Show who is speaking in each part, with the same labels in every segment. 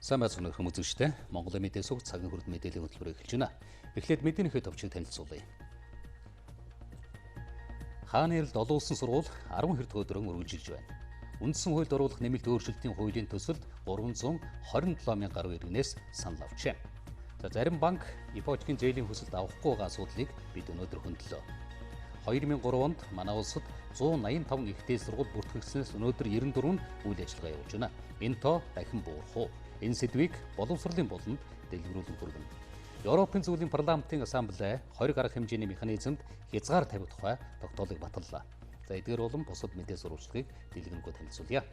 Speaker 1: Сайн байцгаана уу үзэгчдээ. Монголын мэдээ суваг цагийн хүрд мэдээллийн хөтөлбөрийг эхэлж байна. Эхлээд мэдээнийхээ товчийг танилцуулъя. Хааны эрэлд олон улсын сургууль 10 хэрэг өдрөн үргэлжилж байна. Үндсэн хуульд оруулах нэмэлт өөрчлөлтийн хуулийн төсөлд 327 мянган гаруй иргэнээс санал авчээ. Зарим банк ипотекийн зээлийн хүсэлт авахгүй байгаа асуудлыг бид өнөөдөр хөндлөө. 2003 онд манай улсад 185 ихтэй сургууль бүртгэгдснээс өнөөдөр 94 нь үйл ажиллагаа явуулж байна. Энэ тоо дахин буурах уу? Энэ сэдвийг боловсролын болонд дэлгэрүүлэн хүргэнэ. Европын зөвлөлийн парламентын ассамблей 20 гаруй хэмжээний механизмд хязгаар тавих тухай тогтоолыг баталлаа. За эдгээр болон бусад мэдээ сурвалжлагыг дэлгэрэнгүй танилцуулъя.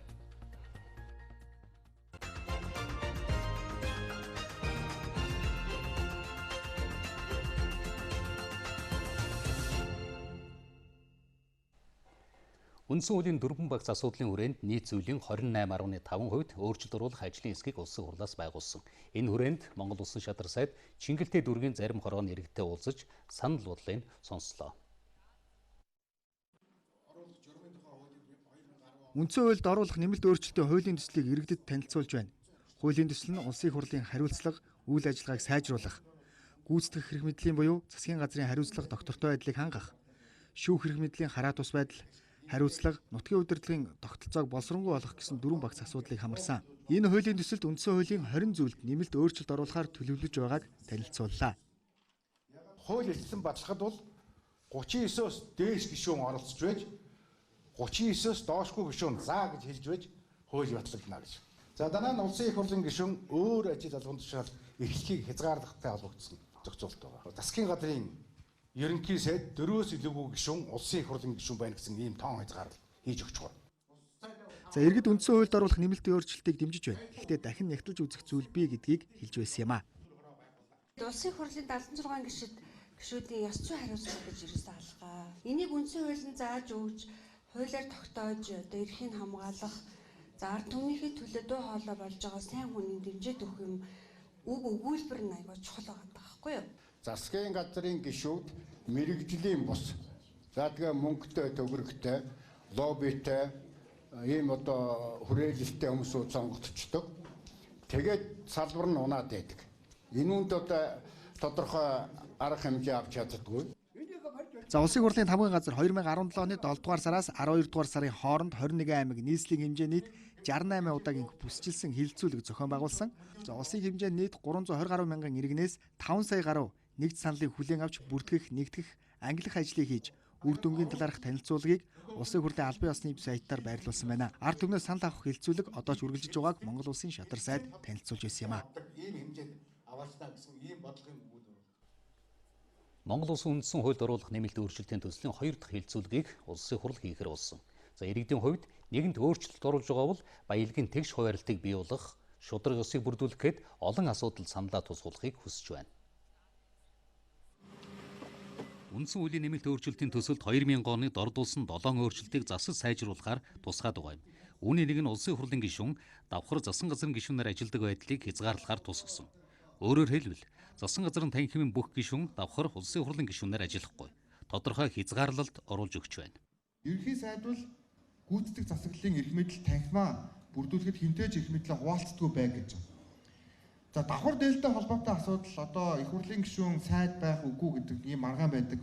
Speaker 1: Үндсэн хуулийн 4 багц асуудлын хүрээнд нийт зүйлийн 28.5% өөрчлөлт оруулах ажлын эсхийг улсын хурлаас байгуулсан. Энэ хүрээнд Монгол улсын шадар сайд Чингэлтэй дүүргийн зарим хорооны иргэдтэй уулзаж санал бодлыг сонслоо.
Speaker 2: Үндсэн хуульд оруулах нэмэлт өөрчлөлтийн хуулийн төслийг иргэдэд танилцуулж байна. Хуулийн төсөл нь улсын хурлын хариуцлага, үйл ажиллагааг сайжруулах, гүйцэтгэх хэрэг мэдлийн буюу засгийн газрын хариуцлага доктортой байдлыг хангах, шүүх хэрэг мэдлийн хараа тус байдал, хариуцлага, нутгийн удирдлагын тогтолцоог боловсронгуй болгох гэсэн 4 багц асуудлыг хамарсан. Энэ хуулийн төсөлд үндсэн хуулийн 20 зүйлд нэмэлт өөрчлөлт оруулахаар төлөвлөж байгааг танилцууллаа.
Speaker 3: Хууль эрхлэн батлахад бол 39-оос дээш гишүүн оролцож байж 39-оос доошгүй гишүүн заа гэж хэлж байж хууль батлагдана гэж. За дараа нь улсын их хурлын гишүүн өөр ажил албан тушаал эрхлэхийг хязгаарлахтай холбогдсон зохицуулт байгаа. Засгийн газрын ерөнхий сайд 4-өөс илүүгүй гишүүн улсын их хурлын гишүүн байна гэсэн ийм тоон хязгаарлал хийж өгч байгаа.
Speaker 2: За иргэд үндсэн хуульд оруулах нэмэлтийн өөрчлөлтийг дэмжиж байна. Гэхдээ дахин нягтлж үзэх зүйл бий гэдгийг хэлж байсан юм а.
Speaker 4: Улсын их хурлын 76 гишүүдийн ёс зүйн хариуцлага гэж ерөөсөө алгаа. Энийг үндсэн хуулийн зааж өгч, хуулиар тогтоож, одоо эрхийг хамгаалах, за ард түмнийхээ төлөө дуу хоолой болж байгаа сайн хүнийг дэмжиж өгөх юм үг өгүүлбэр нь аягүй чухал байгаа байхгүй юу?
Speaker 3: Засгийн газрын гишүүд мэрэгжлийн бус. За тэгээ мөнгөтэй, төгрөгтэй, лоббитэй ийм одоо хүрээлэлтэй хүмүүсүүд сонгогдчихдог. Тэгээд салбар нь унаад байдаг. Энүүнд одоо тодорхой арга хэмжээ авч чаддаггүй.
Speaker 2: За улсын хурлын хамгийн газар 2017 оны 7 дугаар сараас 12 дугаар сарын хооронд 21 аймаг нийслэлийн хэмжээнд 68 удаагийн бүсчилсэн хилцүүлэг зохион байгуулсан. За улсын хэмжээнд нийт 320 гаруй мянган иргэнээс 5 сая гаруй нэгд саналыг хүлээн авч бүртгэх, нэгтгэх, ангилах ажлыг хийж үр дүнгийн талаарх танилцуулгыг улсын хурлын албан ёсны сайтаар байрлуулсан байна. Ард түмнээс санал авах хилцүүлэг одоо ч үргэлжлэж байгааг Монгол улсын шадар сайд танилцуулж байсан юм а.
Speaker 3: Ийм хэмжээнд аваачна гэсэн ийм бодлогын үйл
Speaker 1: Монгол улсын үндсэн хуульд оруулах нэмэлт өөрчлөлтийн төслийн 2 дахь хилцүүлгийг улсын хурл хийхээр болсон. За иргэдийн хувьд нэгэнт өөрчлөлт оруулж байгаа бол баялагын тэгш хуваарлтыг бий болгох, шударга ёсыг бүрдүүлэхэд олон асуудал саналаа тусгуулахыг хүсэж байна. Үндсэн хуулийн нэмэлт өөрчлөлтийн төсөлд 2000 оны дордуулсан 7 өөрчлөлтийг засаж сайжруулахаар тусгаад байгаа юм. Үүний нэг нь улсын хурлын гишүүн давхар засан газрын гишүүнээр ажилладаг байдлыг хязгаарлахаар тусгасан. Өөрөөр хэлбэл засан газрын танхимын бүх гишүүн давхар улсын хурлын гишүүнээр ажиллахгүй. Тодорхой хязгаарлалт оруулж өгч байна.
Speaker 5: Ерөнхий сайд бол гүйцэтгэх засаглалын эрх мэдэл танхимаа бүрдүүлэхэд хинтээж эрх мэдлээ хуваалцдаггүй байг гэж байна. За давхар дээлтэй холбоотой асуудал одоо их хурлын гишүүн сайд байх үгүй гэдэг ийм маргаан байдаг.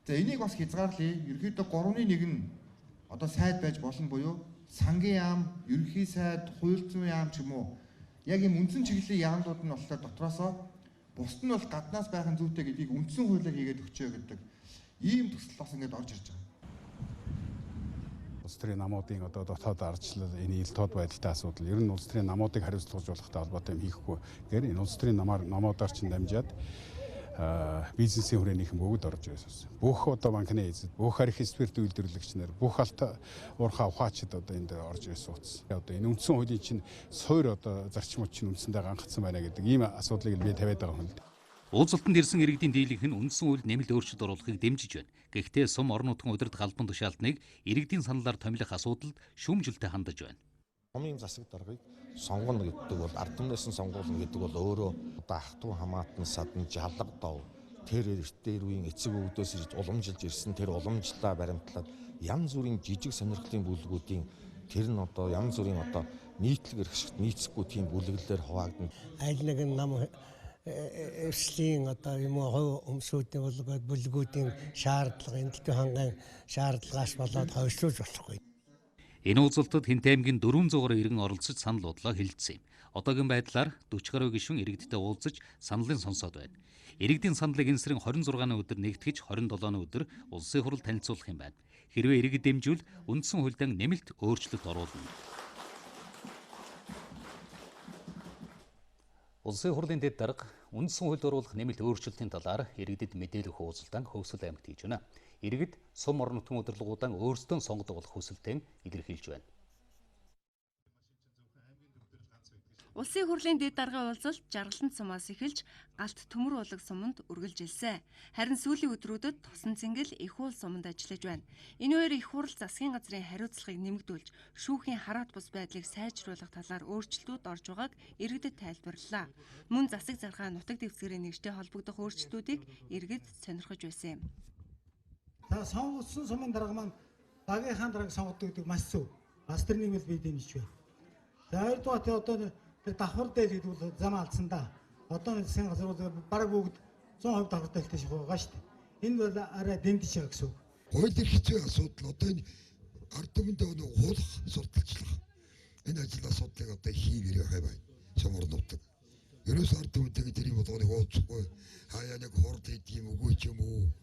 Speaker 5: За энийг бас хязгаарлая. Ерөнхийдөө 3-1 нь одоо сайд байж болно буюу сангийн яам, ерөнхий сайд, хууль зүйн яам ч юм уу. Яг ийм үндсэн чиглэлийн яамнууд нь болохоор дотроосоо бусд нь бол гаднаас байхын зүйтэй гэдгийг үндсэн хуулиар хийгээд өгчөө гэдэг ийм төсөл бас ингээд орж ирж байгаа.
Speaker 6: Улс төрийн намуудын одоо дотоод ардчлал энэ ил тод байдалтай асуудал ер нь улс төрийн намуудыг хариуцлагаж болохтой холбоотой юм хийхгүй. Тэгэхээр энэ улс төрийн намуудаар чинь дамжаад бизнесийн хүрээнийхэн бүгд орж ирсэн. Бүх одоо банкны эзэд, бүх арх спирт үйлдвэрлэгч нар, бүх алт уурхай ухаачид одоо энд орж ирсэн утас. Одоо энэ үндсэн хуулийн чинь суур одоо зарчмууд чинь үндсэндээ гангацсан байна гэдэг ийм асуудлыг би тавиад байгаа юм л да.
Speaker 1: Уулзалтанд ирсэн иргэдийн дийлэнх нь үндсэн хуульд нэмэлт өөрчлөлт оруулахыг дэмжиж байна. Гэхдээ сум орон нутгийн удирдах албан тушаалтныг иргэдийн саналаар томилох асуудалд шүүмжилтэй хандаж байна.
Speaker 7: Сумын засаг даргыг сонгоно гэдэг бол ард түмнээс нь сонгуулна гэдэг бол өөрөө одоо ах トゥ хамаатан садан жалга дов тэр эртээр үеийн эцэг өвдөөс ирж уламжилж ирсэн тэр уламжлалаа баримтлаад янз бүрийн жижиг сонирхлын бүлгүүдийн тэр нь одоо янз бүрийн одоо нийтлэг эрхшигт нийцэхгүй тийм бүлэглэлээр хуваагдана.
Speaker 8: Аль нэгэн нам эвслийн одоо юм уу өмсүүдийн болгоод бүлгүүдийн шаардлага, эндэлтийн хангайн шаардлагаас болоод хойшлуулж болохгүй.
Speaker 1: Энэ уулзалтад Хинт аймгийн 400-аар иргэн оролцож санал бодлоо хэлэлцсэн юм. Одоогийн байдлаар 40 гаруй гишүүн иргэдтэй уулзаж саналын сонсоод байна. Иргэдийн саналыг энэ сарын 26-ны өдөр нэгтгэж 27-ны өдөр улсын хурал танилцуулах юм байна. Хэрвээ иргэд дэмжвэл үндсэн хуульд нэмэлт өөрчлөлт оруулна. Улсын хурлын дэд дарга үндсэн хуульд оруулах нэмэлт өөрчлөлтийн талаар иргэдэд мэдээлэх уулзалтан Хөвсгөл аймагт хийж байна. Иргэд сум орон нутгийн удирдлагуудаа өөрсдөө сонгодог болох хүсэлтээ илэрхийлж байна.
Speaker 9: Улсын хурлын дэд даргын уулзалт Жаргалант сумаас эхэлж галт төмөр улаг суманд үргэлжилсэн. Харин сүүлийн өдрүүдэд Тосон цэнгэл их уул суманд ажиллаж байна. Энэ хоёр их хурал засгийн газрын хариуцлагыг нэмэгдүүлж шүүхийн хараат бус байдлыг сайжруулах талаар өөрчлөлтүүд орж байгааг иргэдэд тайлбарллаа. Мөн засаг зархаа нутаг дэвсгэрийн нэгжтэй холбогдох өөрчлөлтүүдийг иргэд сонирхож байсан юм.
Speaker 10: За сонгогдсон сумын дарга маань багийнхаа даргаыг сонгодог гэдэг маш зөв. Бас тэр нэмэл бий дэмжиж байна. За хоёрдугаар одоо тэр давхар дээл гэдэг бол зам алдсан да. Одоо нэг засгийн газар бол бараг бүгд 100% давхар дээлтэй шиг байгаа шүү дээ. Энэ бол арай дэндэж байгаа гэсэн үг.
Speaker 11: Хуулийн хэцүү асуудал одоо энэ ард түмэнд хуулах сурталчлах энэ ажил асуудлыг одоо хийгэрээ хайваа сумар нутаг. Ерөөс ард түмэнтэйгээ тэрийг болгоны хооцгүй хаяа нэг хорд хийх юм үгүй ч юм уу.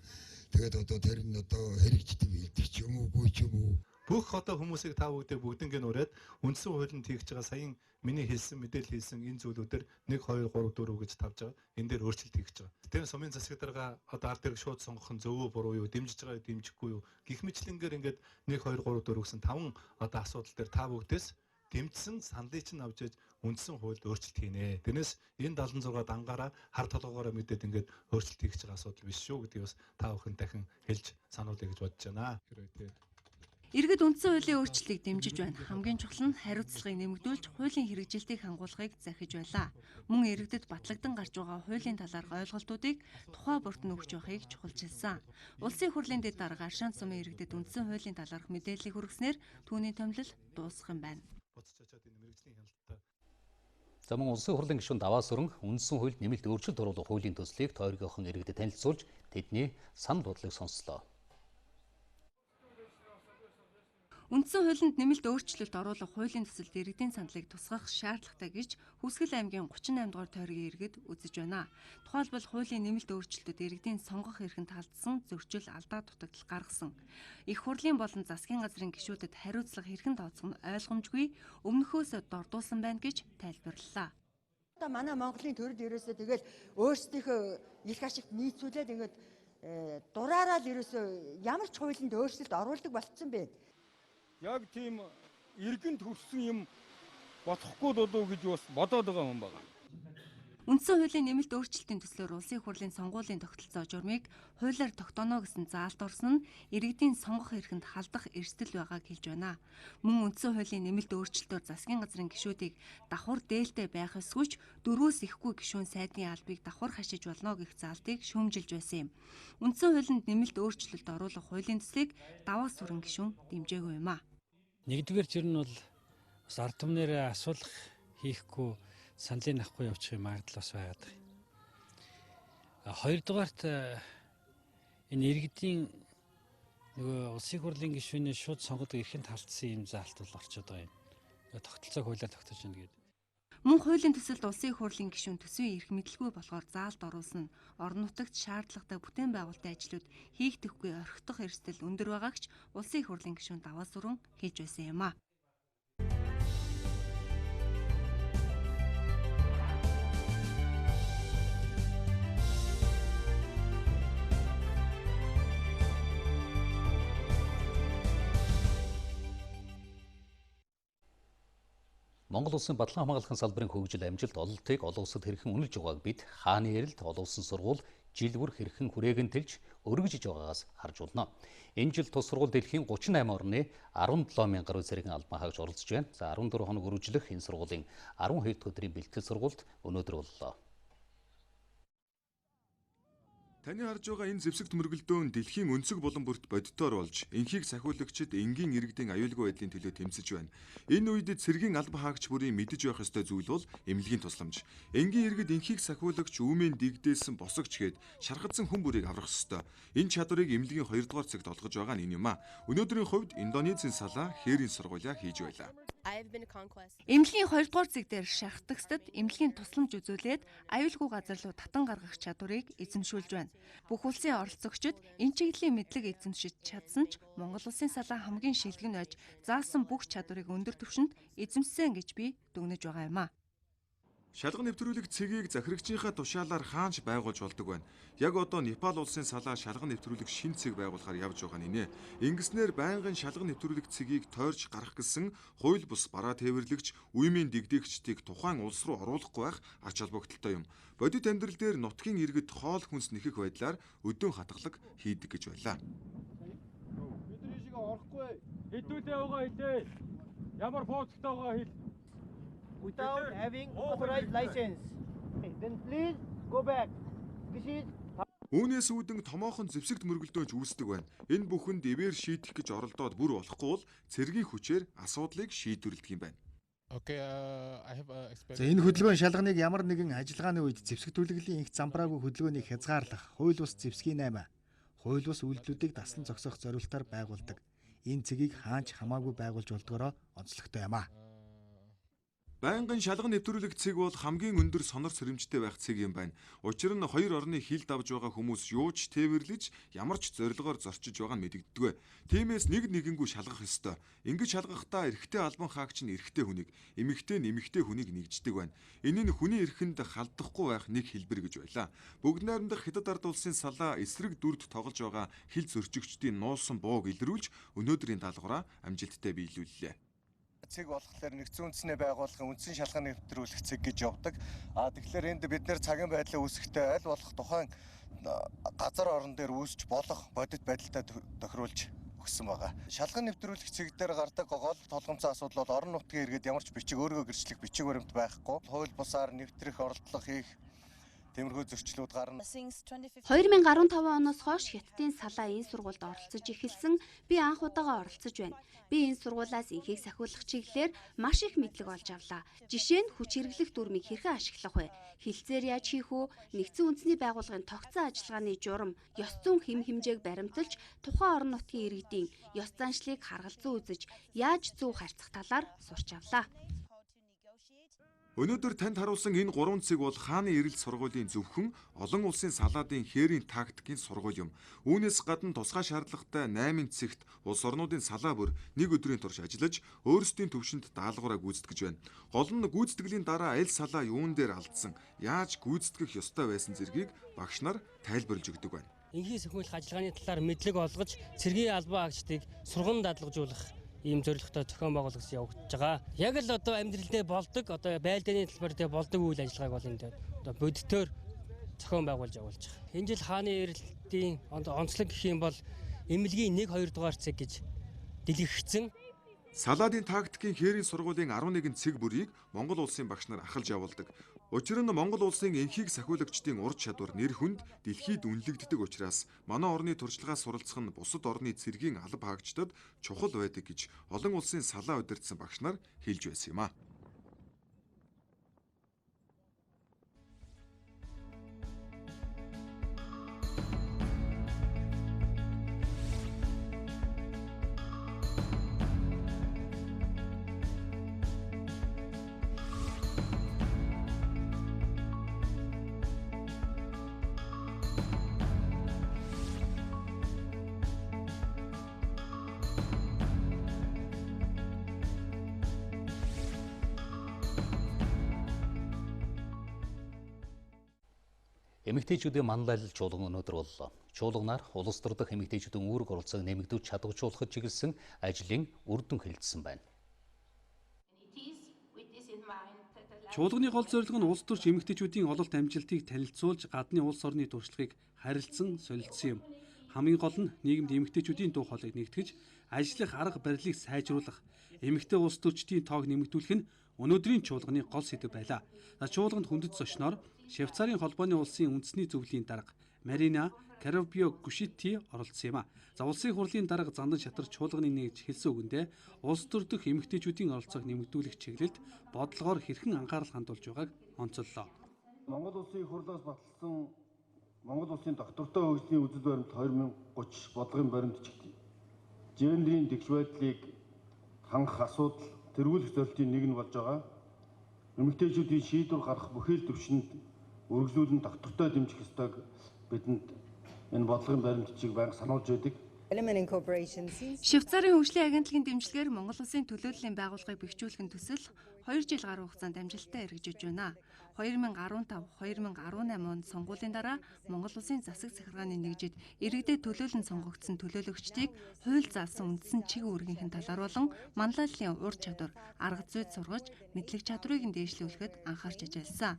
Speaker 11: Тэгээд одоо тэр нь одоо хэрэгждэг илдэг ч юм уу үгүй ч юм уу.
Speaker 12: Бүх одоо хүмүүсийг та бүгднийг ураад үндсэн хуулинд хийгч байгаа саяын миний хэлсэн мэдээлэл хэлсэн энэ зүйлүүдээр 1 2 3 4 гэж тавьж байгаа. Энэ дээр өөрчлөлт хийгч байгаа. Тэр сумын засаг дарга одоо ард ирэх шууд сонгох нь зөвөө буруу юу, дэмжиж байгаа юу, дэмжихгүй юу гэх мэтлэнгээр ингээд 1 2 3 4 гэсэн 5 одоо асуудал дээр та бүгдээс дэмжсэн саналыг чинь авч иж үндсэн хуульд өөрчлөлт хийнэ. Тэрнээс энэ 76 дангаараа хар толгоогоороо мэдээд ингээд өөрчлөлт хийгч байгаа асуудал биш шүү гэдгийг бас та бүхэн дахин хэлж сануулъя гэж бодож байна.
Speaker 9: Иргэд үндсэн хуулийн өөрчлөлтийг дэмжиж байна. Хамгийн чухал нь хариуцлагыг нэмэгдүүлж хуулийн хэрэгжилтийг хангуулахыг захиж байлаа. Мөн иргэдэд батлагдсан гарч байгаа хуулийн талаарх ойлголтуудыг тухай бүрт нь өгч явахыг чухалчилсан. Улсын хурлын дэд дарга Аршаан сумын иргэдэд үндсэн хуулийн талаарх мэдээллийг хүргэснээр түүний томилол дуусах юм байна.
Speaker 1: За мөн улсын хурлын гишүүн даваас өрн үндсэн хуульд нэмэлт өөрчлөлт оруулах хуулийн төслийг тойргийнхан иргэдэд танилцуулж тэдний санал бодлыг сонслоо.
Speaker 9: Үндсэн хуулинд нэмэлт өөрчлөлт оруулах хуулийн төсөлд иргэдийн саналыг тусгах шаардлагатай гэж Хүсгэл аймгийн 38 дугаар тойргийн иргэд үзэж байна. Тухайлбал хуулийн нэмэлт өөрчлөлтөд иргэдийн сонгох эрхэнд халдсан зөрчил алдаа дутагдал гаргасан. Их хурлын болон засгийн газрын гишүүдэд хариуцлага хэрхэн тооцох нь ойлгомжгүй, өмнөхөөсөө дордуулсан байна гэж тайлбарллаа.
Speaker 13: Одоо манай Монголын төрөл ерөөсөө тэгэл өөрсдийнхөө эрх ашигт нийцүүлээд ингээд дураараа л ерөөсөө ямар ч хуулинд өөрчлөлт оруулдаг болцсон байна.
Speaker 14: Яг тийм иргэн төрсөн юм бодохгүй дулуу гэж бас бодоод байгаа юм байна.
Speaker 9: Үндсэн хуулийн нэмэлт өөрчлөлтийн төслөөр улсын хурлын сонгуулийн тогтолцоо журмыг хуулиар тогтооно гэсэн заалт орсон нь иргэдийн сонгох эрхэнд халдах эрсдэл байгааг хэлж байна. Мөн үндсэн хуулийн нэмэлт өөрчлөлтөөр засгийн газрын гишүүдийг давхар дээлтэй байх ёсгүй ч 4-өөс ихгүй гишүүн сайдын албыг давхар хашиж болно гэх заалтыг шүүмжилж байсан юм. Үндсэн хуулинд нэмэлт өөрчлөлт оруулах хуулийн төслийг даваас сүрэн гишүүн дэмжээгүй юм а.
Speaker 15: Нэгдүгээр жир нь бол бас ард түмнэрээ асуулах хийхгүй саналыг авахгүй явчих юм магадлал бас байгаад байна. Хоёрдугаарт энэ иргэдийн нөгөө улсын хурлын гишүүний шууд сонгодог эрхэнд халдсан юм заалт бол орчод байгаа юм. Тогтолцоог хуулиар тогтоож байна гэдэг.
Speaker 9: Мөн хуулийн төсөлд улсын хурлын гишүүн төсвийн эрх мэдлгүй болохоор заалт оруулсан орон нутагт шаардлагатай бүтээн байгуулалтын ажлууд хийгдэхгүй орхидох эрсдэл өндөр байгаагч улсын хурлын гишүүн даваас сүрэн хэлж байсан юм а.
Speaker 1: Монгол улсын батлан хамгаалахын салбарын хөгжил амжилт ололтыг олон улсад хэрхэн үнэлж байгааг бид хааны ярилд олон улсын сургууль жил бүр хэрхэн хүрээгэн тэлж өргөжж байгаагаас харж болно. Энэ жил тус сургууль дэлхийн 38 орны 17,000 гаруй зэргийн албан хаагч оролцож байна. За 14 хоног үргэлжлэх энэ сургуулийн 12 дахь өдрийн бэлтгэл сургуульд өнөөдөр боллоо.
Speaker 16: Таны харж байгаа энэ зэвсэг төмөргөлдөөн дэлхийн өнцөг булан бүрт бодитоор болж энхийг сахиулагчид энгийн иргэдийн аюулгүй байдлын төлөө тэмцэж байна. Энэ үед цэргийн алба хаагч бүрийн мэдэж байх ёстой зүйл бол эмнэлгийн тусламж. Энгийн иргэд энхийг сахиулагч үүмэн дэгдээсэн босогч гээд шархадсан хүн бүрийг аврах ёстой. Энэ чадварыг эмнэлгийн 2 дугаар цагт олгож байгаа нь энэ юм а. Өнөөдрийн хувьд Индонезийн салаа хээрийн сургуулиа хийж байлаа.
Speaker 9: Эмнэлгийн 2 дугаар зэг дээр шархдагсдад эмнэлгийн тусламж үзүүлээд аюулгүй газар руу татан гаргах чадварыг эзэмшүүлж байна. Бүх улсын оролцогчид энэ чиглэлийн мэдлэг эзэмшиж чадсан ч Монгол улсын салаа хамгийн шилдэг нь аж заасан бүх чадварыг өндөр түвшинд эзэмшсэн гэж би дүгнэж байгаа юм а.
Speaker 16: Шалган нэвтрүүлэг цэгийг захирагчийнхаа тушаалаар хаанч байгуулж болдог байна. Яг одоо Непал улсын салаа шалган нэвтрүүлэг шин цэг байгуулахаар явж байгаа нэ. Ингэснээр байнгын шалган нэвтрүүлэг цэгийг тойрч гарах гэсэн хууль бус бараа тээвэрлэгч, үеийн дэгдээгчдийг тухайн улс руу оруулахгүй байх ач холбогдолтой юм. Бодит амьдрал дээр нутгийн иргэд хоол хүнс нэхэх байдлаар өдөн хатгалаг хийдэг гэж байлаа.
Speaker 14: Бидний шиг орохгүй. Хэдүүлээ байгаа хэлээ. Ямар фоцтой байгаа хэл.
Speaker 17: Without having authorized license. Then please go back. This is
Speaker 16: Үүнээс үүдэн томоохон зэвсэг төмөргөлдөөнч үүсдэг байна. Энэ бүхэнд ивэр шийдэх гэж оролдоод бүр болохгүй бол цэргийн хүчээр асуудлыг шийдвэрлэдэг юм байна.
Speaker 2: За энэ хөдөлгөөн шалганыг ямар нэгэн ажиллагааны үед зэвсэгтүүлэглийн инх замбраагүй хөдөлгөөнийг хязгаарлах, хууль бус зэвсгийн 8, хууль бус үйлдэлүүдийг дасан зогсоох зорилтоор байгуулдаг. Энэ цэгийг хаанч хамаагүй байгуулж болдгороо онцлогтой юм а.
Speaker 16: Байнгын шалган нэвтрүүлэг цэг бол хамгийн өндөр сонор сэрэмжтэй байх цэг юм байна. Учир нь хоёр орны хил давж байгаа хүмүүс юуч тээвэрлэж ямар ч зорилгоор зорчиж байгаа нь мэдэгддэг. Тиймээс нэг нэгэнгүй шалгах ёстой. Ингэж шалгахдаа эрэгтэй албан хаагч нь эрэгтэй хүнийг, эмэгтэй нь эмэгтэй хүнийг нэгждэг байна. Энэ нь хүний эрхэнд халдахгүй байх нэг хэлбэр гэж байлаа. Бүгд найрамдах Хятад ард улсын салаа эсрэг дүрд тоглож байгаа хил зөрчигчдийн нуусан бууг илрүүлж өнөөдрийн даалгавраа амжилттай биелүүллээ.
Speaker 18: Цэг болохоор нэгдсэн үндэсний байгууллагын үндсэн шалган нэвтрүүлэх цэг гэж явдаг. Тэгэхээр энд бид нэр цагийн байдлын үүсгэхдээ аль болох тухайн газар орон дээр үүсч болох бодит байдалтай тохируулж өгсөн байгаа. Шалган нэвтрүүлэх цэг дээр гардаг гол толгомцоо асуудал бол орон нутгийн иргэд ямар ч бичиг өөргөө гэрчлэх бичиг баримт байхгүй. Хууль бусаар нэвтрэх оролдлого хийх тиймэрхүү зөрчлүүд гарна.
Speaker 19: 2015 оноос хойш Хятадын салаа энэ сургуульд оролцож эхэлсэн. Би анх удаага оролцож байна. Би энэ сургуулиас инхийг сахиулах чиглэлээр маш их мэдлэг олж авлаа. Жишээ нь хүч хэрэглэх дүрмийг хэрхэн ашиглах вэ? Хилцээр яаж хийх үү? Нэгдсэн үндэсний байгууллагын тогтсон ажиллагааны журам, ёс зүйн хэм хэмжээг баримталж, тухайн орон нутгийн иргэдийн ёс заншлыг харгалзан үзэж, яаж зөв харьцах талаар сурч авлаа.
Speaker 16: Өнөөдөр танд харуулсан энэ 3 цэг бол хааны эрэлт сургуулийн зөвхөн олон улсын салаадын хээрийн тактикийн сургууль юм. Үүнээс гадна тусгай шаардлагатай 8 цэгт улс орнуудын салаа бүр нэг өдрийн турш ажиллаж өөрсдийн төвшөнд даалгавраа гүйцэтгэж байна. Гол нь гүйцэтгэлийн дараа аль салаа юун дээр алдсан, яаж гүйцэтгэх ёстой байсан зэргийг багш нар тайлбарлаж өгдөг байна.
Speaker 20: Энхийн сахиулах ажиллагааны талаар мэдлэг олгож, цэргийн албан хаагчдыг сурган дадлгажуулах ийм зорилготой зохион байгуулагдаж явагдаж байгаа. Яг л одоо амьдралдээ болдог, одоо байлдааны талбар дээр болдог үйл ажиллагааг бол энэ одоо бодитоор зохион байгуулж явуулж байгаа. Энэ жил хааны эрэлтийн онцлог гэх юм бол эмнэлгийн 1-2 дугаар цэг гэж дэлгэгдсэн.
Speaker 16: Салаадын тактикийн хээрийн сургуулийн 11 цэг бүрийг Монгол улсын багш нар ахалж явуулдаг. Учир нь Монгол улсын энхийг сахиулагчдын ур чадвар нэр хүнд дэлхийд үнэлэгддэг учраас манай орны туршлагаас суралцах нь бусад орны цэргийн алба хаагчдад чухал байдаг гэж олон улсын салаа удирдсан багш нар хэлж байсан юм а.
Speaker 1: Эмэгтэйчүүдийн манлайлал чуулган өнөөдөр боллоо. Чуулганаар улс төр дахь эмэгтэйчүүдийн үүрэг оролцоог нэмэгдүүлж чадваржуулахад чиглэсэн ажлын үр дүн хэлэлцсэн байна.
Speaker 21: Чуулганы гол зорилго нь улс төрч эмэгтэйчүүдийн ололт амжилтыг танилцуулж, гадны улс орны туршлагыг харилцсан, солилцсон юм. Хамгийн гол нь нийгэмд эмэгтэйчүүдийн дуу хоолойг нэгтгэж, ажиллах арга барилыг сайжруулах, эмэгтэй улс төрчдийн тоог нэмэгдүүлэх нь өнөөдрийн чуулганы гол сэдэв байлаа. Чуулганд хүндэт зочноор Швейцарын холбооны улсын үндэсний зөвлөлийн дарга Марина Карабио Гүшити оролцсон юм а. За улсын хурлын дарга зандан шатар чуулганы нэгж хэлсэн үгэндээ улс төр дэх эмэгтэйчүүдийн оролцоог нэмэгдүүлэх чиглэлд бодлогоор хэрхэн анхаарал хандуулж байгааг онцоллоо.
Speaker 4: Монгол улсын их хурлаас баталсан Монгол улсын доктортой хөгжлийн үзүүлбэр баримт 2030 бодлогын баримт чиглэл. Гендерийн тэгш байдлыг хангах асуудал тэргүүлэх зорилтын нэг нь болж байгаа. Эмэгтэйчүүдийн шийдвэр гаргах бүхэл төвшөнд үргэлжлүүлэн доктортой дэмжих ёстойг бидэнд энэ бодлогын баримтчийг байнга сануулж байдаг.
Speaker 9: Швейцарын хөгжлийн агентлагийн дэмжлэгээр Монгол улсын төлөөллийн байгууллагыг бэхжүүлэхин төсөл 2 жил гаруй хугацаанд амжилттай хэрэгжиж байна. 2015-2018 онд сонгуулийн дараа Монгол улсын засаг захиргааны нэгжид иргэдэд төлөөлөн сонгогдсон төлөөлөгчдийг хууль заасан үндсэн чиг үүргийнхэн талаар болон манлайллын ур чадвар, арга зүйд сургаж, мэдлэг чадварыг нь дээшлүүлэхэд анхаарч ажилласан.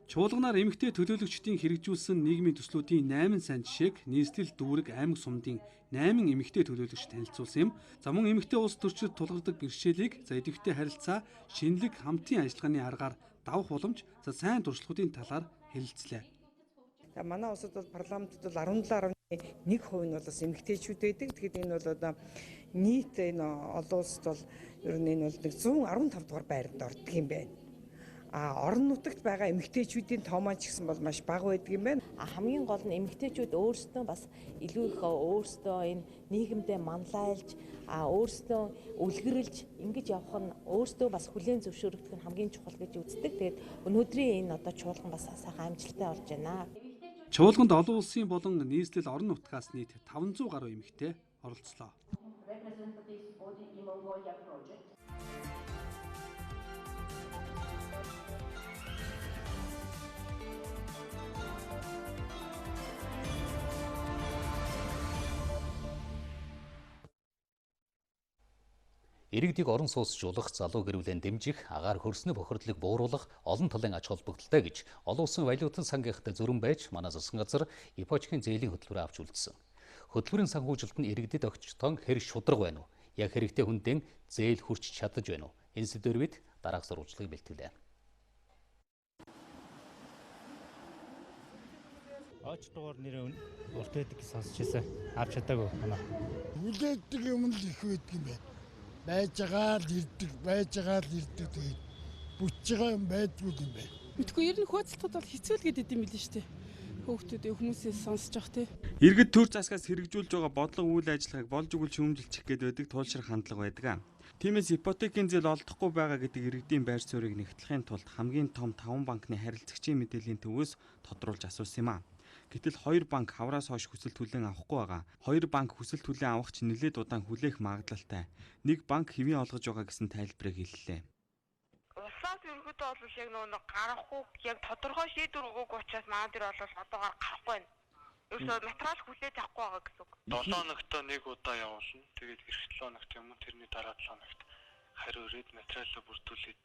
Speaker 21: Чуулганаар эмэгтэй төлөөлөгчдийн хэрэгжүүлсэн нийгмийн төслүүдийн 8 сайн жишээг нийслэл дүүрэг аймаг сумдын 8 эмэгтэй төлөөлөгч танилцуулсан юм. За мөн эмэгтэй улс төрчид тулгардаг бэрхшээлийг идэвхтэй харилцаа, шинэлэг хамтын ажиллагааны аргаар давах боломж, сайн туршлагуудын талаар хэлэлцлээ.
Speaker 22: Манай улсад бол парламентд бол 17.1% нь бол бас эмэгтэйчүүд байдаг. Тэгэхээр энэ бол одоо нийт энэ олон улсад бол ер нь энэ бол 115 дугаар байранд ордог юм байна. Орон нутагт байгаа эмэгтэйчүүдийн тоо маань ч гэсэн бол маш бага байдаг юм байна.
Speaker 23: Хамгийн гол нь эмэгтэйчүүд өөрсдөө бас илүү их өөрсдөө энэ нийгэмдээ манлайлж, өөрсдөө үлгэрлж ингэж явах нь өөрсдөө бас хүлээн зөвшөөрөгдөх нь хамгийн чухал гэж үздэг. Тэгээд өнөөдрийн энэ одоо чуулган бас сайхан амжилттай болж байна.
Speaker 21: Чуулганд олон улсын болон нийслэл орон нутгаас нийт 500 гаруй эмэгтэй оролцлоо.
Speaker 1: Иргэдийг орон сууцжуулах, залуу гэрүүлэн дэмжих, агаар хөрснө бохирдлыг бууруулах олон талын ач холбогдолтой гэж олон улсын валютын сангийнхтай зөрөн байж манай засгийн газар ипотекийн зээлийн хөтөлбөрөөр авч үлдсэн. Хөтөлбөрийн санхүүжилт нь иргэдэд огцтон хэр шударга байна уу? Яг хэрэгтэй хүндэн зээл хүрч чадаж байна уу? Энэ сэдвээр бид дараах сурвалжлагыг бэлтгэлээ.
Speaker 24: Оч дугаар нэрээ урт байдаг сонсч байсан. Авч чадаагүй манай.
Speaker 25: Хүлээдэг юм л их байдаг юм байна. Байж байгаа л ирдэг тэгээд бүтж байгаа юм байдгүй юм байна.
Speaker 26: Мэдгүй ер нь хөөцөлтөд бол хэцүү л гэдэг юм билээ шүү дээ. Хүүхдүүд хүмүүсээс сонсож явах тий.
Speaker 27: Иргэд төр засгаас хэрэгжүүлж байгаа бодлого үйл ажиллагааг болж өгөл шүүмжилчих гээд байдаг туулшрах хандлага байдаг. Тиймээс ипотекийн зээл олдохгүй байгаа гэдэг иргэдийн байр суурийг нэгтгэхийн тулд хамгийн том 5 банкны харилцагчийн мэдээллийн төвөөс тодруулж асуусан юм а. Гэтэл 2 банк хавраас хойш хүсэлт хүлээн авахгүй байгаа. 2 банк хүсэлт хүлээн авах ч нэлээд удаан хүлээх магадлалтай. 1 банк хэвийн олгож байгаа гэсэн тайлбарыг хэллээ.
Speaker 28: Улсаас ерөнхийдөө бол яг нэг гарахгүй яг тодорхой шийдвэр өгөөгүй учраас манай дээр бол одоогоор гарахгүй байна. Ерөөсөө материал хүлээж авахгүй байгаа гэсэн үг.
Speaker 29: 7 хоногт нэг удаа явуулна. Тэгээд эх 7 хоногт юм уу тэрний дараа 7 хоногт хариу ирээд материалаа бүрдүүлээд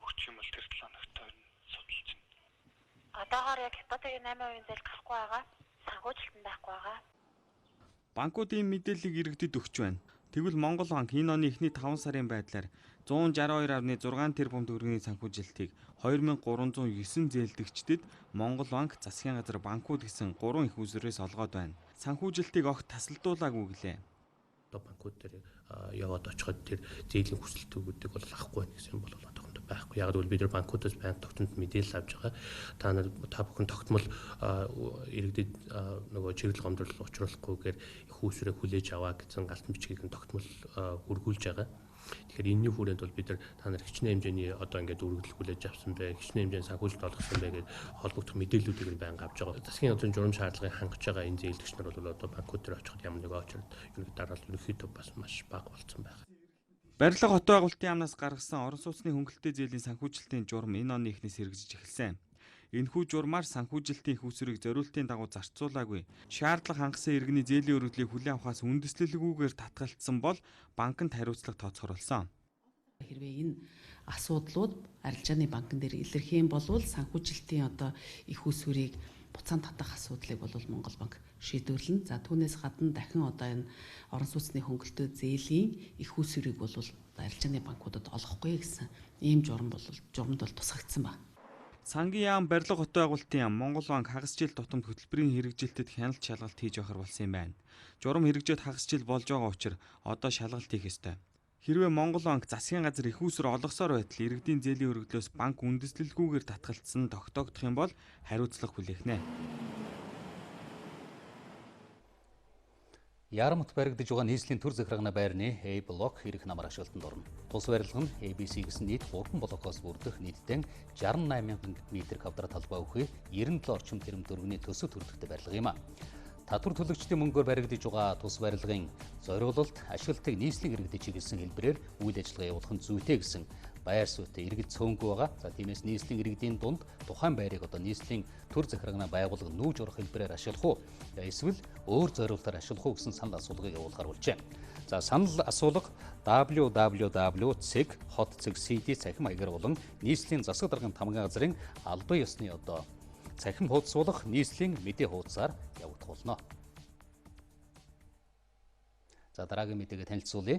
Speaker 29: өгч юм бол тэр 7 хоногт судалж байна.
Speaker 28: Одоогоор яг ипотекийн 8% зээл гарахгүй байгаа. Санхүүжилтэн байхгүй байгаа.
Speaker 27: Банкуд ийм мэдээллийг иргэдэд өгч байна. Тэгвэл Монгол банк энэ оны эхний 5 сарын байдлаар 162.6 тэрбум төгрөгийн санхүүжилтийг 2309 зээлдэгчдэд Монгол банк, засгийн газар, банкуд гэсэн 3 их үзүүрээс олгоод байна. Санхүүжилтийг огт тасалдуулаагүй гэлээ.
Speaker 30: Банкуд дээр яваад очиход тэр зээлийн хүсэлтүүдийг бол авахгүй байх гэсэн бол одоохондоо байхгүй. Яг л бид нар банкудаас банк тогтмолд мэдээлэл авж байгаа. Та бүхэн тогтмол иргэдэд нөгөө чиглэл гомдол учруулахгүйгээр их усрээ хүлээж аваа гэсэн галт бичгийг нь тогтмол хөргүүлж байгаа. Тэгэхээр энэний хүрээнд бол бид нар та нар хичнээн хэмжээний одоо ингээд үргэлжлэл хүлээж авсан бай, хичнээн хэмжээний санхүүжилт олгосон бай гэж холбогдох мэдээллүүдийг нь байнга авч байгаа. Засгийн газрын журам шаардлагыг хангаж байгаа энэ зээлдэгч нар бол одоо банкуд дээр очиход ямар нэг очрод дараалал ерөнхийдөө бас маш бага болсон байна.
Speaker 27: Барилга хот байгуулалтын яамнаас гаргасан орон сууцны хөнгөлөлттэй зээлийн санхүүжилтийн журам энэ оны эхнээс хэрэгжиж эхэлсэн. Энэхүү журмаар санхүүжилтийн их усрыг зориултын дагуу зарцуулаагүй. Шаардлага хангасан иргэний зээлийн өргөдлийг хүлээн авахаас үндэслэлгүйгээр татгалцсан бол банкнд хариуцлага тооцоолсон.
Speaker 31: Хэрвээ энэ асуудлууд арилжааны банкн дээр илэрх юм бол санхүүжилтийн одоо их усрыг буцаан татах асуудлыг бол Монгол банк шийдвэрлэнэ. За түүнээс гадна дахин одоо энэ орон сууцны хөнгөлөлтөө зээлийн их усрыг бол арилжааны банкудад олохгүй гэсэн ийм журамд бол тусгагдсан байна.
Speaker 27: Цагийн яам барилга хоттой байгуулалтын Монгол банк хагас жил тутамд хөтөлбөрийн хэрэгжилтэд хяналт шалгалт хийж явахар болсон юм байна. Журам хэрэгжээд хагас жил болж байгаа учраас одоо шалгалт хийх ёстой. Хэрвээ Монгол банк засгийн газар их усроо олгосоор байтал иргэдийн зээлийн өргөдлөөс банк үндэслэлгүйгээр татгалцсан тогтоогдох юм бол хариуцлага хүлээх нэ.
Speaker 1: Ярамт баригдаж байгаа нийслэлийн төр захиргааны байрны A блок эрх намар ашиглалтанд орно. Тус барилга нь ABC гэсэн нийт 3 блокоос бүрдэх нийтдээ 68,000 м2 талбай өгөхөй 97 орчим тэрэм дөрвөний төсөв төрөлхтэй барилга юм а. Татвар төлөгчдийн мөнгөөр баригдаж байгаа тус барилгын зориулалт ашиглалтыг нийслэлийн иргэдэд чиглэсэн хэлбэрээр үйл ажиллагаа явуулах нь зүйтэй гэсэн байр суурьтай иргэд цөөнгүй байгаа. За тиймээс нийслэлийн иргэдийн дунд тухайн байрыг одоо нийслэлийн төр захиргааны байгууллага нүүж орох хэлбэрээр ашиглах уу? Эсвэл өөр зориулалтаар ашиглах уу гэсэн санал асуулгыг явуулахар болжээ. За санал асуулга www.ceg.hot.cd цахим хаягаар болон нийслэлийн засаг даргын тамгын газрын албан ёсны одоо цахим хуудасуулах нийслэлийн мэдээ хуудасаар явагдах болно. За дараагийн мэдээгээ танилцуулъя.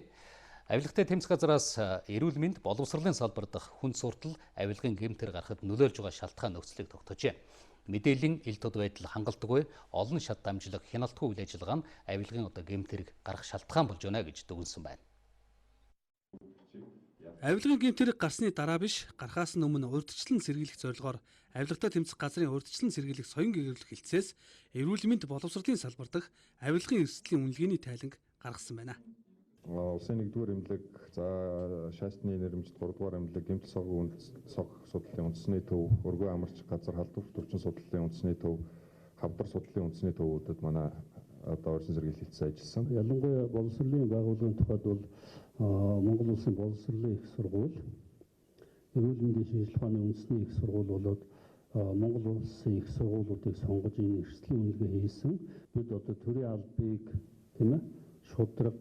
Speaker 1: Авилгатай тэмцэх газраас эрүүл мэнд боловсролын салбар дахь хүн суртал авилгын гэмтэр гарахад нөлөөлж байгаа шалтгаан нөхцөлийг тогтоожээ. Мэдээллийн ил тод байдал хангалтгүй олон шат дамжлаг хяналтгүй үйл ажиллагаа нь авилгын одоо гэмтэрийг гарах шалтгаан болж байна гэж дүгнсэн байна.
Speaker 21: Авилгын гэмтэрэг гарсны дараа биш, гарахаас өмнө урьдчилан сэргийлэх зорилгоор авилгатай тэмцэх газрын урьдчилан сэргийлэх соён гэгэрлэх хэлтсээс эрүүл мэнд боловсролын салбар дахь авилгын эрсдлийн үнэлгээний тайланг гаргасан байна.
Speaker 3: Улсын 1-р эмнэлэг, за шаашны нэрмжид 3-р эмнэлэг, гэмтэл сог судлалын үндэсний төв, өргөө амарч газар халдварт төвчин судлалын үндэсний төв, хавдар судлалын үндэсний төвүүдэд манай одоо орчин сэргийлэл хэлтсэн ажилласан.
Speaker 5: Ялангуяа боловсролын байгууллагын тухайд бол Монгол улсын боловсролын их сургууль, эрүүл мэндийн шинжилгээ ухааны үндэсний их сургууль болоод Монгол улсын их сургуулиудыг сонгож энэ эрсдлийн үнэлгээ хийсэн. Бид одоо төрийн албыг тийм ээ шудраг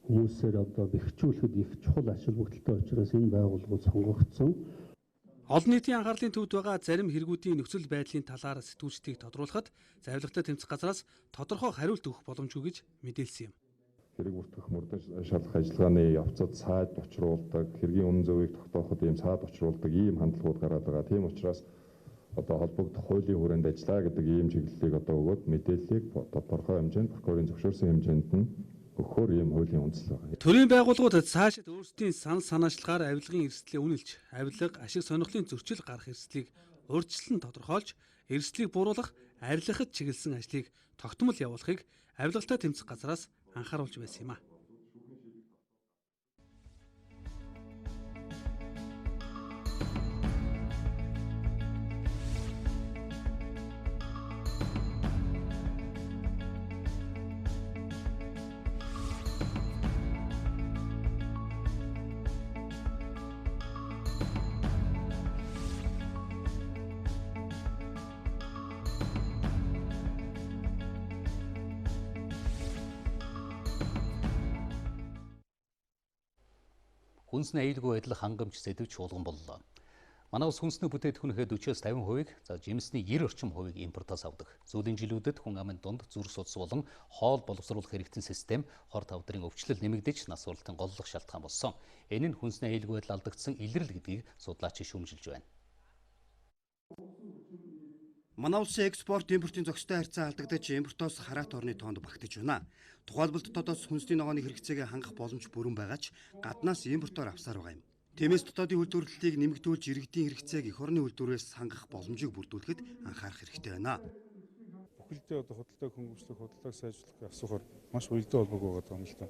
Speaker 5: хүмүүсээр одоо бэхжүүлэхэд их чухал ашиг бүгдэлтэй учраас энэ байгууллагууд сонгогдсон.
Speaker 21: Олон нийтийн анхаарлын төвд байгаа зарим хэрэгүүдийн нөхцөл байдлын талаар сэтгүүлчдийг тодруулахад авилгатай тэмцэх газраас тодорхой хариулт өгөх боломжгүй гэж мэдээлсэн юм.
Speaker 3: Хэрэг бүртгэх мөрдөн шалгах ажиллагааны явцад цаад учруулдаг, хэргийн үнэн зөвийг тогтооход ийм цаад учруулдаг ийм хандлагууд гараад байгаа. Тийм учраас одоо холбогдох хуулийн хүрээнд ажиллаа гэдэг ийм чиглэлийг одоо өгөөд мэдээллийг тодорхой хэмжээнд прокурорын зөвшөөрсөн хэмжээнд нь өгөхөөр ийм хуулийн үндэслэл байна.
Speaker 21: Төрийн байгууллагууд цаашид өөрсдийн санал санаачлагаар авилгын эрсдлийг үнэлж, авилга, ашиг сонирхлын зөрчил гарах эрсдлийг урьдчилан тодорхойлж, эрсдлийг бууруулах, арилгахад чиглэсэн ажлыг тогтмол явуулахыг авилгатай тэмцэх газраас анхааруулж байсан юм а.
Speaker 1: Хүнсний аюулгүй байдал хангамж сэдвч чуулган боллоо. Манай улс хүнсний бүтээгдэхүүнээ 40-50%, за жимсний 90 орчим хувийг импортоос авдаг. Сүүлийн жилүүдэд хүн амын дунд зүрх судас болон хоол боловсруулах хэрэгтэн систем хор тавдрын өвчлөл нэмэгдэж нас уралтын голлох шалтгаан болсон. Энэ нь хүнсний аюулгүй байдал алдагдсан илрэл гэдгийг судлаач шүүмжилж байна.
Speaker 6: Манай улсын экспорт импортын зохистой харьцаа алдагдаж импортоос хараат орны тоонд багтаж байна. Тухайлбал дотоодоос хүнсний ногооны хэрэгцээг хангах боломж бүрэн байгаа ч гаднаас импортоор авсаар байгаа юм. Тиймээс дотоодын үйлдвэрлэлийг нэмэгдүүлж иргэдийн хэрэгцээг эх орны үйлдвэрээс хангах боломжийг бүрдүүлэхэд анхаарах хэрэгтэй байна.
Speaker 7: Бүхэлдээ одоо худалдааг хөнгөвчлөх, худалдааг сайжруулах асуухаар маш уялдаа холбоог байгаа юм л та.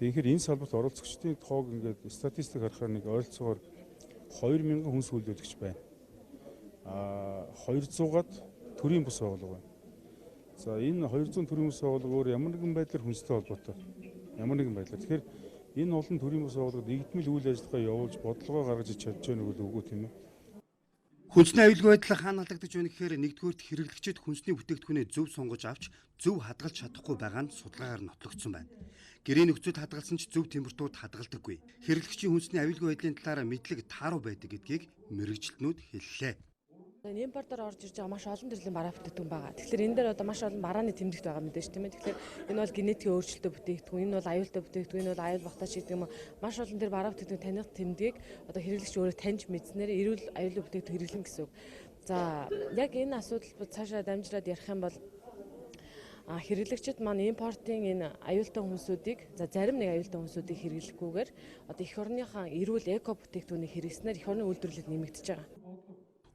Speaker 7: Тэгэхээр энэ салбарт оролцогчдын тоог ингээд статистик харахаар нэг ойролцоогоор 2000 хүн сүүлдүүлэгч байна. 200-аад төрийн бус байгууллага байна. За энэ 200 төрийн бус байгууллага ямар нэгэн байдлаар хүнстэй холбоотой. Ямар нэгэн байдлаар. Тэгэхээр энэ олон төрийн бус байгууллагад нэгдмэл үйл ажиллагаа явуулж бодлогоо гаргаж чадж байгаа нэг үгүй тийм ээ.
Speaker 6: Хүнсний аюулгүй байдал хаана алдагдаж байна гэхээр нэгдүгээрт хэрэглэгчид хүнсний бүтээгдэхүүнээ зөв сонгож авч зөв хадгалж чадахгүй байгаа нь судалгаагаар нотлогдсон байна. Гэрээ нөхцөлд хадгалсан ч зөв температурт хадгалдаггүй. Хэрэглэгчийн хүнсний аюулгүй байдлын талаар мэдлэг тааруу байдаг гэдгийг мэрэгчлэнүүд хэллээ.
Speaker 23: Импортоор орж ирж байгаа маш олон төрлийн бараа бүтээгдэхүүн байгаа. Тэгэхээр энэ дээр одоо маш олон барааны тэмдэгт байгаа мэдээж тийм ээ. Тэгэхээр энэ бол генетикийн өөрчлөлттэй бүтээгдэхүүн, энэ бол аюултай бүтээгдэхүүн, энэ бол аюул багтаач гэдэг юм уу. Маш олон тэр бараа бүтээгдэхүүн таних тэмдгийг одоо хэрэглэгч өөрөө таньж мэдснээр эрүүл аюултай бүтээгдэхүүн хэрэглэн гэсэн үг. За яг энэ асуудал цаашаа дамжираад ярих юм бол хэрэглэгчид маань импортын энэ аюултай хүнсүүдийг зарим нэг аюултай хүнсүүдийг хэрэглэхгүйгээр одоо эх орныхаа эрүүл эко бүтээгдэхүүнийг хэрэглэснээр эх орны үйлдвэрлэлд нэмэгдэж байгаа.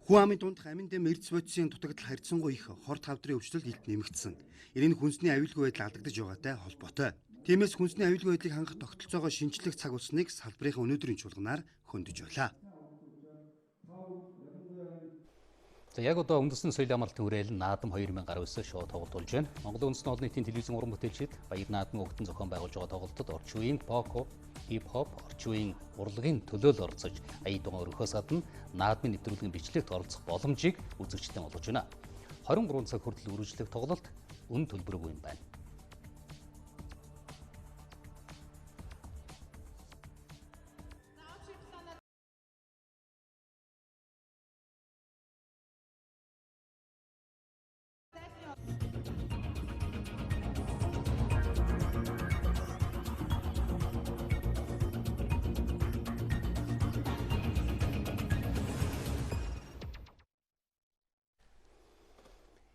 Speaker 6: Хүн амын дундх амин дэм эрдэс бодисын дутагдал харьцангуй их хорт хавдрын өвчлөл илт нэмэгдсэн. Энэ нь хүнсний аюулгүй байдал алдагдаж байгаатай холбоотой. Тиймээс хүнсний аюулгүй байдлыг хангах тогтолцоогоо шинжлэх цаг усныг салбарынхаа өнөөдрийн чуулганаар хөндөж байлаа.
Speaker 1: За яг одоо үндэсний соёлын амралтын хүрээлэн наадам 2019 шоу тоглолтуулж байна. Монголын үндэсний олон нийтийн телевизийн уран бүтээлчид баяр наадмын өгтөн зохион байгуулж байгаа тоглолтод орчин үеийн поко, хип-хоп, орчин үеийн урлагийн төлөөлөл оролцож ая дугаар өрхөөс гадна наадмын нэвтрүүлгийн бичлэгт оролцох боломжийг үзэгчдэд олгож байна. 23 цаг хүртэл үргэлжлэх тоглолт үн төлбөргүй юм байна.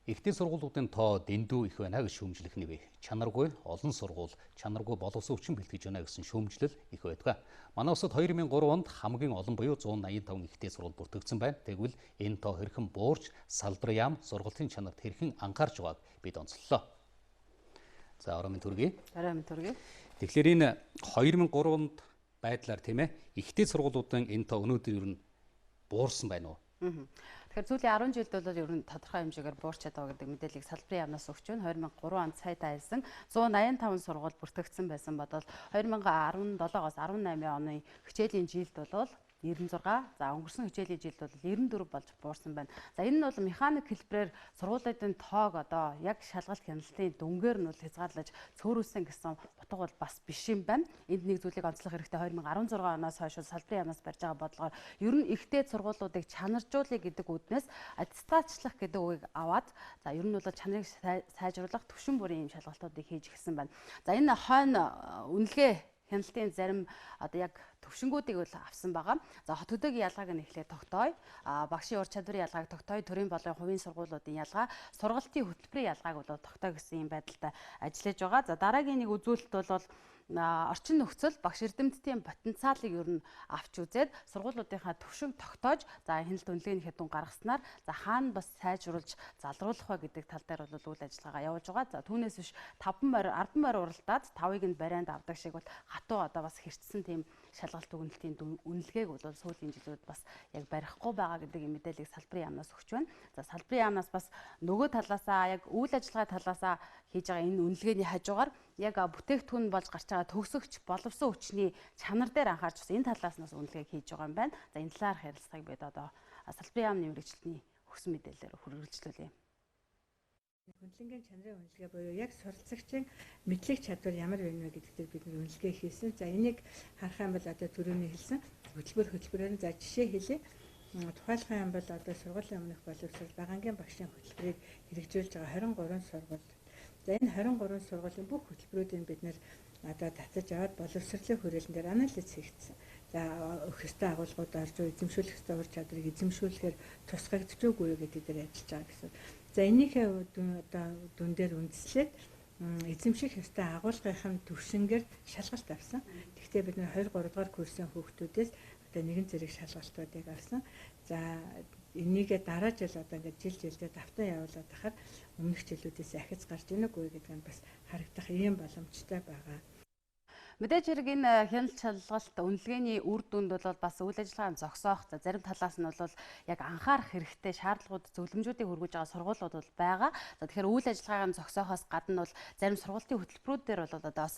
Speaker 1: Ихтэй сургуулиудын тоо дэндүү их байна гэж шүүмжлэх нэвэ. Чанаргүй олон сургууль, чанаргүй боловсон хүчин бэлтгэж байна гэсэн шүүмжлэл их байдаг. Манай улсад 2003 онд хамгийн олон буюу 185 ихтэй сургууль бүртгэгдсэн байна. Тэгвэл энэ тоо хэрхэн буурч, салбар яам, сургалтын чанарт хэрхэн анхаарч байгааг бид онцлолоо. За орон минь төргий.
Speaker 2: Орон минь төргий.
Speaker 1: Тэгэхээр энэ 2003 онд байдлаар тийм ээ ихтэй сургуулиудын энэ тоо өнөөдөр ер нь буурсан байна уу?
Speaker 2: Тэгэхээр сүүлийн 10 жилд бол ер нь тодорхой хэмжээгээр буурчаад байгаа гэдэг мэдээллийг салбарын яамнаас өгч байна. 2003 онд саятай хэлсэн 185 сургууль бүртгэгдсэн байсан бодвол 2017-оос 18 оны хичээлийн жилд бол 96, за өнгөрсөн хичээлийн жилд бол 94 болж буурсан байна. За энэ нь бол механик хэлбэрээр сургуулиудын тоог одоо яг шалгалт хяналтын дүнгээр нь бол хязгаарлаж цөөрүүлсэн гэсэн утга бол бас биш юм байна. Энд нэг зүйлийг онцлох хэрэгтэй. 2016 оноос хойш салбарын яамнаас барьж байгаа бодлогоор ер нь ихтэй сургуулиудыг чанаржуулъя гэдэг үднээс аттестачлах гэдэг үгийг аваад за ер нь бол чанарыг сайжруулах төвшин бүрийн юм шалгалтуудыг хийж гисэн байна. За энэ хойно үнэлгээ хяналтын зарим одоо яг төвшингүүдийг бол авсан байгаа. За хот хөдөөгийн ялгааг нь эхлээд тогтооё. Багшийн ур чадварын ялгааг тогтооё. Төрийн болон хувийн сургуулиудын ялгаа, сургалтын хөтөлбөрийн ялгааг бол тогтооё гэсэн юм байдалтай ажиллаж байгаа. За дараагийн нэг үзүүлэлт бол орчин нөхцөл багш эрдэмтдийн потенциалыг ер нь авч үзээд сургуулиудынхаа төвшин тогтоож за хяналт үнэлгээний хэдэн гаргаснаар за хаана бас сайжруулж залруулах вэ гэдэг тал дээр бол үйл ажиллагаагаа явуулж байгаа. За түүнээс биш 10 морь уралдаад 5-ыг нь барианд авдаг шиг бол хатуу одоо бас хэрчсэн тийм шалгалт өгнөлтийн үнэлгээг бол сүүлийн жилүүд бас яг барихгүй байгаа гэдэг мэдээллийг салбарын яамнаас өгч байна. За салбарын яамнаас бас нөгөө талаасаа яг үйл ажиллагаа талаасаа хийж байгаа энэ үнэлгээний хажуугаар яг бүтээгдэхүүн болж гарч байгаа төгсөгч боловсон хүчний чанар дээр анхаарч бас энэ талаас нь үнэлгээг хийж байгаа юм байна. За энэ талаар харилцааг бид одоо салбарын яамны мэргэжилтний өгсөн мэдээлэлээр хүргэжлүүлье.
Speaker 8: Хөндлөнгийн чанарын үнэлгээ буюу яг суралцагчийн мэдлэг чадвар ямар байна вэ гэдэг дээр бид үнэлгээ хийсэн. За энийг харах юм бол одоо түрүүний хэлсэн хөтөлбөрөөр за жишээ хэлье. Тухайлах юм бол одоо сургуулийн өмнөх боловсрол багангийн багшийн хөтөлбөрийг хэрэгжүүлж байгаа 23 сургууль. За энэ 23 сургуулийн бүх хөтөлбөрүүдийг бид нэр одоо татаж аваад боловсролын хүрээлэн дээр анализ хийгдсэн. За өгөх ёстой агуулгууд орж эзэмшүүлэх ёстой ур чадварыг эзэмшүүлэхээр тусгагдж үгүй гэдэг дээр ажиллаж байгаа гэсэн. За энийхээ одоо дүн дээр үндэслээд эзэмших ёстой агуулгын төвшингээр шалгалт авсан. Гэхдээ бид нэр 2 3 дугаар курсын хүүхдүүдээс одоо нэгэн зэрэг шалгалтуудыг авсан. За энийгээ дараа жил одоо ингээд жилдээ давтан явуулаад байхаар өмнөх жилүүдээс ахиц гарч ийнэггүй гэдэг нь бас харагдах ийм боломжтой байгаа.
Speaker 2: Мэдээж хэрэг энэ хяналт шалгалт үнэлгээний үр дүнд бол бас үйл ажиллагааг зогсоох зарим талаас нь бол яг анхаарах хэрэгтэй шаардлагууд зөвлөмжүүдийг хүргэж байгаа сургуулиуд бол байгаа. За тэгэхээр үйл ажиллагааг зогсоохоос гадна бол зарим сургуулийн хөтөлбөрүүд дээр бол одоо бас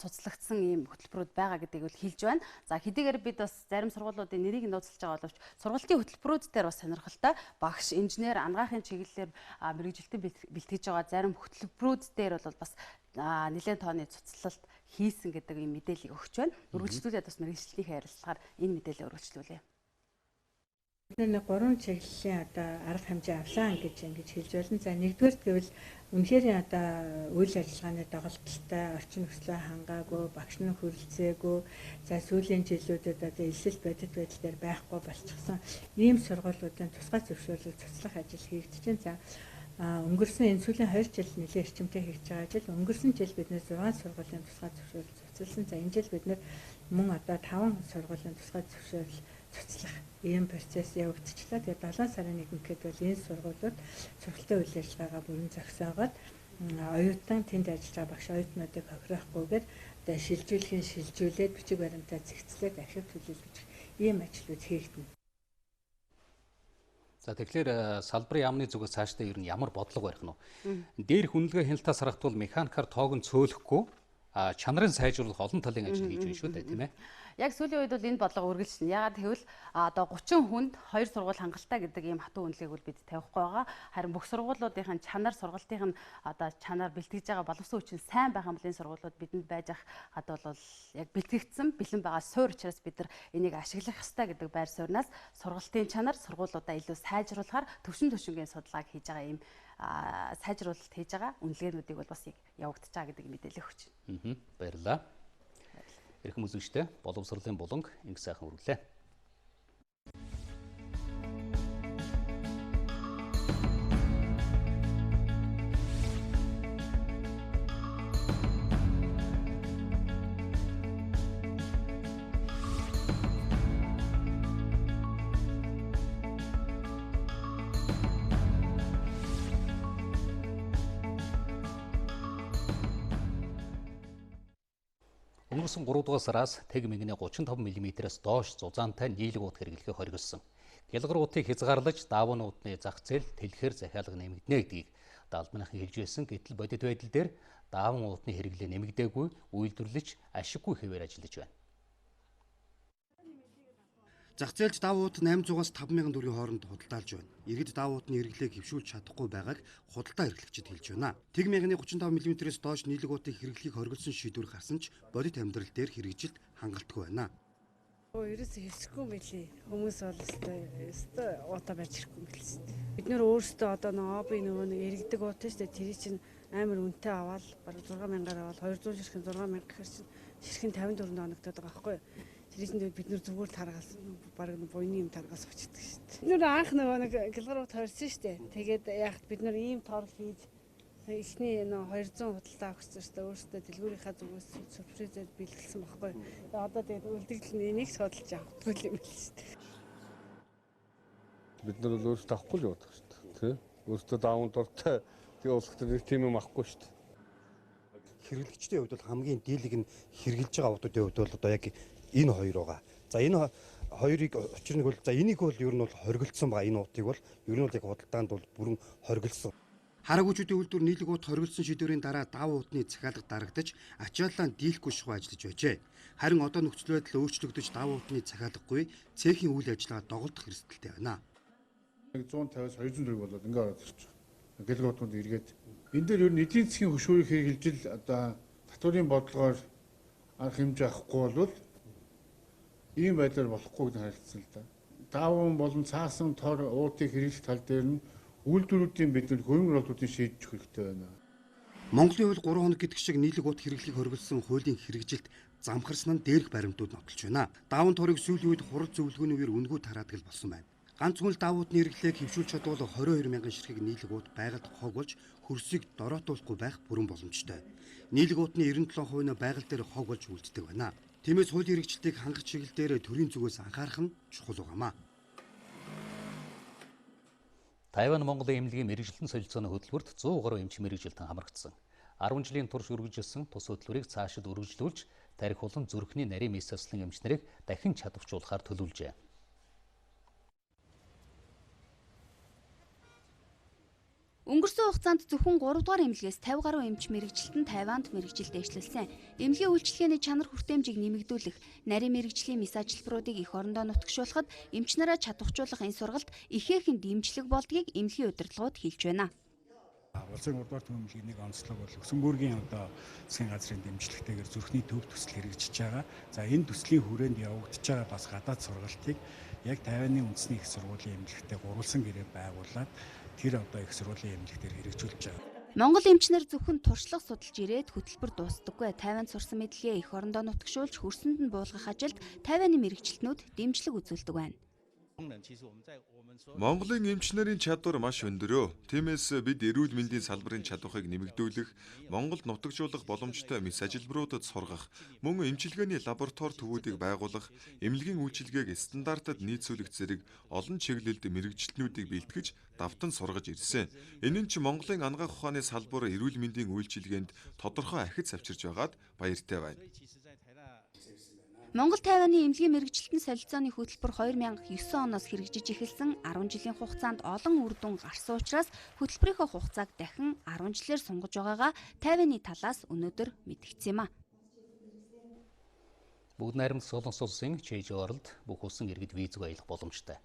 Speaker 2: цуцлагдсан ийм хөтөлбөрүүд байгаа гэдгийг бол хэлж байна. За хэдийгээр бид бас зарим сургуулиудын нэрийг нууцлж байгаа боловч сургуулийн хөтөлбөрүүд дээр бас сонирхолтой багш, инженер, ангаахын чиглэлээр мэргэжилтэн бэлтгэж байгаа зарим хөтөлбөрүүд дээр бол бас нэлээд тооны цуцлалт хийсэн гэдэг ийм мэдээллийг өгч байна. Үргэлжлүүлээд бас мэргэжилтийн харилцаагаар энэ мэдээлэл өргөжлүүлье.
Speaker 8: Нэг 3 чиглэлийн одоо арга хэмжээ авсан гэж хэлж байна. За нэгдүгээр гэвэл үнэхээр одоо үйл ажиллагааны доголдолтой орчин нөхцөлөө хангаагүй, багш нар хүрэлцээгүй, за сүүлийн жилүүдэд одоо элсэл бодит байдал дээр байхгүй болчихсон ийм сургуулиудын тусгай зөвшөөрлөг цуцлах ажил хийгдэж байна. За өнгөрсөн энэ сүүлийн 2 жил нэлээд эрчимтэй хийж байгаа ажил. Өнгөрсөн жил бид нэр 6 сургуулийн тусгай зөвшөөрөл цуцлсан. За энэ жил бид нэр мөн одоо 5 сургуулийн тусгай зөвшөөрөл цуцлах ийм процесс явагдчихлаа. Тэгээд 7 сарын 1-нд бол энэ сургуулиуд сургалтын үйл ажиллагаагаа бүрэн зогсоогоод оюутан тэнд ажиллаж байгаа багш оюутнуудыг хохирохгүйгээр одоо шилжүүлээд бичиг баримтаа зэгцлээд архив төлөвлөж ийм ажлууд хийгдэнэ.
Speaker 1: За тэгэхээр салбарын яамны зүгээс цаашдаа ер нь ямар бодлого барих нь вэ? Дээрх үнэлгээ хяналтаас харахтвал механикаар тоог нь цөөлөхгүй чанарын сайжруулах олон талын ажил хийж байна шүү дээ, тийм ээ.
Speaker 2: Яг сүүлийн үед бол энэ бодлого үргэлжлэнэ. Яагаад гэвэл одоо 30 хүнд 2 сургууль хангалттай гэдэг ийм хатуу үнэлгээг бол бид тавихгүй байгаа. Харин бүх сургуулиудын чанар, сургалтын одоо чанар бэлтгэж байгаа боловсон хүчин сайн байх юм бол энэ сургуулиуд бидэнд байж ах хад бол яг бэлтгэгдсэн бэлэн байгаа суур учраас бид нар энийг ашиглах ёстой гэдэг байр сууриас сургалтын чанар сургуулиудаа илүү сайжруулахаар төвшин төвшингийн судалгааг хийж байгаа ийм сайжруулалт хийж байгаа үнэлгээнүүдийг бол бас явагдаж байгаа гэдэг мэдээлэл өгч байна.
Speaker 1: Баярлалаа. Эрхэм үзэгчдээ боловсролын буланг инх сайхан үргэлээ. Өнгөрсөн 3 дугаар сараас тэг мэгний 35 мм-ээс доош зузаантай нийлэг ут хэрэглэхийг хориглосон. Гялгар уутыг хязгаарлаж даавууны уудны зах зээл тэлэхээр захиалга нэмэгдэнэ гэдгийг даалбанахын хэлж байсан. Гэтэл бодит байдал дээр дааван уутны хэрэглээ нэмэгдээгүй, үйлдвэрлэж ашиггүй хэвээр ажиллаж байна.
Speaker 6: Зах зээлд даавууд 800-аас 5,000 төгрөгийн хооронд худалдаалж байна. Иргэд даавуудны хэрэглээг хэвшүүлж чадахгүй байгааг худалдаа эрхлэгчид хэлж байна. Тэг мягны 35 мм-ээс доош нийлэг уутыг хэрэглэхийг хориглосон шийдвэр гарсан ч бодит амьдрал дээр хэрэгжилт хангалтгүй байна.
Speaker 10: Ерөөсөө хэвсэхгүй мэлий. Хүмүүс бол өстой уутаа байж ирэхгүй мэлсэн. Бид нөр өөрсдөө одоо нөгөө нэг иргэдэг уутаа шүү дээ. Тэр чинь амар үнэтэй аваад бараг 6,000-аар аваад 200 ширхэг 6,000 гэхэр чинь ширхэг 54 оногдоод байгаа байхгүй юу? Тэрийг бид нэр зүгээр таргасан баг буйны юм таргаас очдөг шүү дээ. Бид нэр анх нэг гэлгар ут хорьсон шүү дээ. Тэгээд яг бид нэр ийм торл хийж эхний 200 худалдаа авчихсан шүү дээ. Өөрөөсөө дэлгүүрийнхаа зүгээс сюрпризээр бэлгэлсэн байхгүй. Одоо тэгээд үлдэгдэл энийг судалж авахгүй юм л шүү дээ.
Speaker 11: Бид нар бол өөрсдөө авахгүй л явдаг шүү дээ. Тэ? Өөрсдөө даавн дуртай тэгээ улстай нэг тийм юм авахгүй шүү дээ.
Speaker 6: Хэрэглэгчдийн хувьд бол хамгийн дийлэг нь хэрэгжилж байгаа уутуудын хувьд бол одоо яг энэ хоёр байгаа. За энэ хоёрыг учир нь бол за энийг бол ер нь бол хоригдсон байгаа. Энэ уутыг бол ер нь бол яг худалдаанд бол бүрэн хоригдсон. Хараагүйчүүдийн үйлдвэр нийлэг уут хоригдсон шийдвэрийн дараа даав уутны захиалга дарагдаж ачааллаа дийлэхгүй шугам ажиллаж байжээ. Харин одоо нөхцөл байдал өөрчлөгдөж даав уутны захиалгагүй цехийн үйл ажиллагаа доголдох эрсдэлтэй байна.
Speaker 12: 150-аас 200 төгрөг болоод ингээ ороод ирчих. Гэлэг уутууд эргээд энэ дээр ер нь эдийн засгийн хөшүүрийг хэрэгжилж одоо татварын бодлогоор арга хэмжээ авахгүй бол ийм байдлаар болохгүй гэж харагдсан л да. Дааван болон цаасан тор уутыг хэрэглэх тал дээр нь үйлдвэрүүдийн бид хөрөнгө оруулалтуудын шийдэж өгөх хэрэгтэй байна. Монголын хууль 3 хоног гэдэг шиг нийлэг уут хэрэглэхийг хориглосон хуулийн хэрэгжилт замхарсан нь дээрх баримтууд нотолж байна. Дааван торыг сүүлийн үед хурал зөвлөгөөний үеэр үнэгүй тараадаг л болсон байна. Ганцхан л даавуудны хэрэглээг хэвшүүлж чадвал 22,000 ширхэг нийлэг уут байгальд хог болж хөрсийг дороотуулахгүй байх бүрэн боломжтой. Нийлэг уутны 97% нь байгаль дээр хог болж үлддэг байна. Тиймээс хуулийн хэрэгжилтийг хангах чиглэлээр төрийн зүгээс анхаарах нь чухал байгаамаа.
Speaker 1: Тайван Монголын эмнэлгийн мэрэгжилтэн солилцооны хөтөлбөрт 100 гаруй эмч мэрэгжилтэн хамрагдсан. 10 жилийн турш үргэлжилсэн тус хөтөлбөрийг цаашид үргэлжлүүлж, тарих болон зүрхний нарийн мэс заслан эмч нарыг дахин чадварчуулахаар төлөвлөжээ.
Speaker 13: Өнгөрсөн хугацаанд зөвхөн 3 дугаар эмнэлгээс 50 гаруй эмч мэрэгжилтэн Тайванд мэрэгжилд дэвшлэлсэн. Эмнэлгийн үйлчлэгээний чанар хүртээмжийг нэмэгдүүлэх, нарийн мэрэгжлийн мэс ажилбаруудыг их орондоо нутагшуулахад эмч нараа чадварчуулах энэ сургалт ихээхэн дэмжлэг болдгийг эмнэлгийн удирдлагууд хэлж байна.
Speaker 4: Улсын 3 дугаар төлөвлөгийн нэг онцлог бол Люксембургийн одоо засгийн газрын дэмжлэгтэйгээр зүрхний төв төсөл хэрэгжиж байгаа. За энэ төслийн хүрээнд явагдаж байгаа бас гадаад сургалтыг яг Тайваны үндэсний их сургуулийн эмнэлэгтээ гурвалсан гэрээ байгуулад тэр одоо их сургуулийн эмнэлэгтээр хэрэгжүүлж байгаа.
Speaker 13: Монгол эмчнэр зөвхөн туршлага судалж ирээд хөтөлбөр дуустдаггүй. Тайванд сурсан мэдлэгээ эх орондоо нутагшуулж хөрсөнд нь буулгах ажилд Тайваны мэрэгчлэтнүүд дэмжлэг үзүүлдэг байна.
Speaker 9: Монголын эмч нарын чадвар маш өндөрөө. Тиймээс бид эрүүл мэндийн салбарын чадварыг нэмэгдүүлэх, Монголд нутагжуулах боломжтой мэс ажилбаруудад сургах, мөн эмчилгээний лаборатори төвүүдийг байгуулах, эмнэлгийн үйлчилгээг стандартад нийцүүлэх зэрэг олон чиглэлд мэрэгчлэтнүүдийг бэлтгэж давтан сургаж ирсэн. Энэ нь ч Монголын анагаах ухааны салбар эрүүл мэндийн үйлчилгээнд тодорхой ахиц авчирч байгаад баяртай байна.
Speaker 13: Монгол Тайваны эмнэлгийн мэрэгчлэлтэн солилцооны хөтөлбөр 2009 оноос хэрэгжиж эхэлсэн 10 жилийн хугацаанд олон үр дүн гарсан учраас хөтөлбөрийнхөө хугацааг дахин 10 жилээр сунгаж байгаагаа Тайваны талаас өнөөдөр мэдгдсэн юм а.
Speaker 1: Бүгд найрамд Солонгос улсын Чэйжооролд бүх улсын иргэд визэг аялах боломжтой.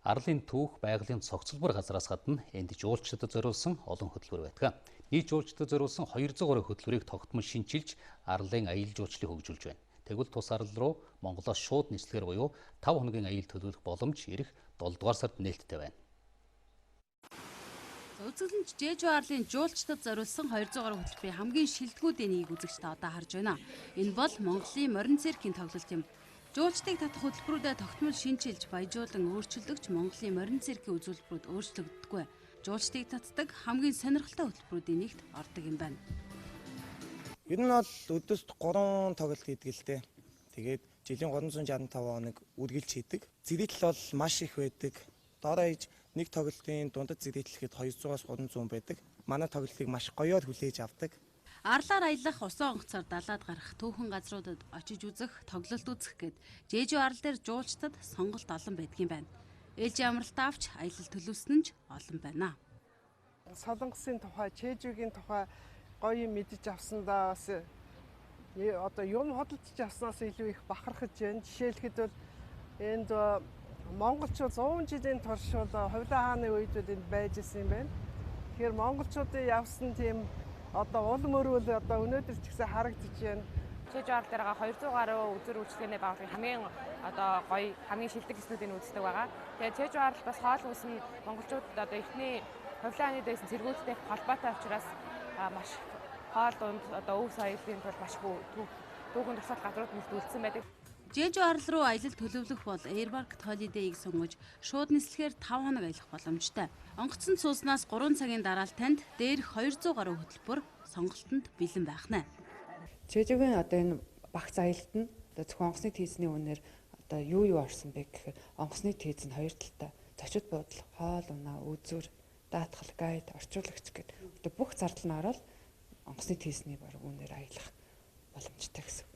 Speaker 1: Арлын түүх, байгалийн цогцлбор газраас гадна энд жуулчдад зориулсан олон хөтөлбөр байдаг. Нийт жуулчдад зориулсан 200 гаруй хөтөлбөрийг тогтмол шинчилж Арлын аялал жуулчлалыг хөгжүүлж байна. Тэгвэл тус арал руу Монголоос шууд нислэгээр буюу 5 хоногийн аялал төлөвлөх боломж ирэх 7 дугаар сард нээлттэй байна.
Speaker 2: Үзүүлж Жэжүү арлын жуулчдад зориулсан 200 гаруй хөтөлбөрийн хамгийн шилдэгүүдийн нэгийг үзэгчдээ одоо харж байна. Энэ бол Монголын морин циркийн тоглолт юм. Жуулчдыг татах хөтөлбөрүүдэд тогтмол шинчилж, баяжуулан өөрчилдөгч Монголын морин циркийн үзүүлбэрүүд өөрчлөгддөггүй. Жуулчдыг татдаг хамгийн сонирхолтой хөтөлбөрүүдийн нэгт ордог юм байна.
Speaker 14: Ер нь бол өдөрт 3 тоглолт хийдэг л дээ. Тэгээд жилийн 365 хоног үргэлж хийдэг. Зэрэгтэл бол маш их байдаг. Доороо хийж нэг тоглолтын дундад зэрэгтэл хэд 200-аас 300 байдаг. Манай тоглолтыг маш гоёор хүлээж авдаг.
Speaker 2: Арлаар аялах, усан онгоцоор далаад гарах, түүхэн газруудад очиж үзэх, тоглолт үзэх гээд Жэжүү арал дээр жуулчдад сонголт олон байдгийн байна. Ээлжийн амралт авч аялал төлөвлөсөн нь ч олон байна.
Speaker 15: Солонгосын тухай, Чэжүүгийн тухай гоё мэдэж авсандаа бас одоо юм хөдөлж авснаас илүү их бахархаж байна. Жишээлхэд бол энд монголчууд 100 жилийн турш бол хувилаа хааны үед энд байж исэн юм байна. Тэгэхээр монголчуудын явсан тийм одоо улам өрөөл одоо өнөөдөр ч гэсэн харагдаж байна.
Speaker 16: Жэжүү арал дээр 200 гаруй үзүр үйлчлэгээний байгууллагын хамгийн одоо гоё хамгийн шилдэг хэснүүдийг үздэг байгаа. Тэгээд Жэжүү арал бас хоол хүнс нь монголчуудад одоо эхний хувилаа хааны дэйсэн цэргүүдтэй холбоотой учраас маш хоол унд одоо өв соёлын тул маш түүхэн тусгал газрууд нэлтүүлсэн байдаг.
Speaker 2: Жэжүү арал руу аялал төлөвлөх бол Airmarket Holiday-ийг сонгож шууд нислэгээр 5 хоног аялах боломжтой. Онгоцонд сууснаас 3 цагийн дараа л танд дээрх 200 гаруй хөтөлбөр сонголтод бэлэн байх нь.
Speaker 17: Жэжүүгийн одоо энэ багц аялалд нь одоо зөвхөн онгоцны тийзний үнээр одоо юу орсон бэ гэхээр онгоцны тийз нь хоёр талтай. Зочид буудлага, хоол унаа, үзүр, даатгал, гайд, орчуулагч гэдэг одоо бүх зардал нь ороод онгоцны тийзний баруун үнээр аялах боломжтой гэсэн.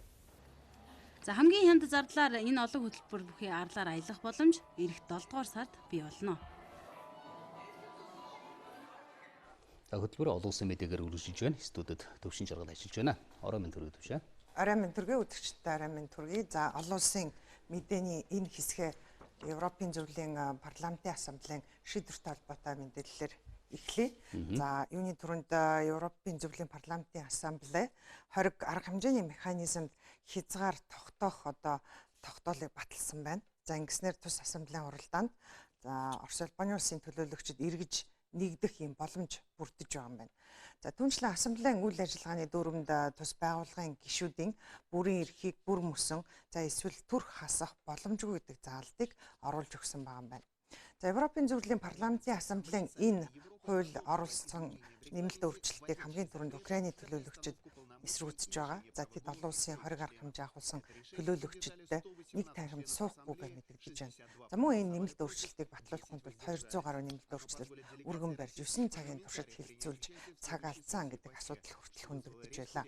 Speaker 2: За хамгийн хямд зардлаар энэ олон хөтөлбөр бүхий арлаар аялах боломж ирэх 7 дугаар сард бий болно.
Speaker 1: Хөтөлбөр олон улсын мэдээгээр үргэлжилж байна. Студид төвшин жаргал ажиллаж байна. Орой минь төрөй төвшөө.
Speaker 18: Орой минь төргий үзэгчдээ орой минь төргий. За олон улсын мэдээний энэ хэсгээ Европын зөвлөлийн парламентын ассамблеийн шийдвэртэй холбоотой мэдээллээр эхлэе. За юуны түрүүнд Европын зөвлөлийн парламентын ассамбле хориг арга хэмжээний механизмд хязгаар тогтоох одоо тогтоолыг баталсан байна. За ингэснээр тус ассамблеийн уралдаанд за Орос Улбаны улсын төлөөлөгчид эргэж нэгдэх юм боломж бүрдэж байгаа юм байна. За түүнчлэн ассамблеийн үйл ажиллагааны дүүрэмд тус байгууллагын гишүүдийн бүрийн эрхийг бүр мөсөн за эсвэл төрх хасах боломжгүй гэдэг заалтыг оруулж өгсөн байгаа юм байна. За Европын зөвлөлийн парламентын ассамблеийн энэ хууль оруулсан нэмэлт өөрчлөлтийг хамгийн түрүүнд Украины төлөөлөгчид эсрүүцэж байгаа. За тэд олон улсын хориг арга хэмжээ авахулсан төлөөлөгчдтэй нэг тайхамд суухгүйгээ мэдэгдэж байна. За мөн энэ нэмэлт өөрчлөлтийг батлуулахын тулд 200 гаруй нэмэлт өөрчлөлт өргөн барьж 9 цагийн туршид хилцүүлж цаг алдсан гэдэг асуудал хүртэл хөндөгдөж байлаа.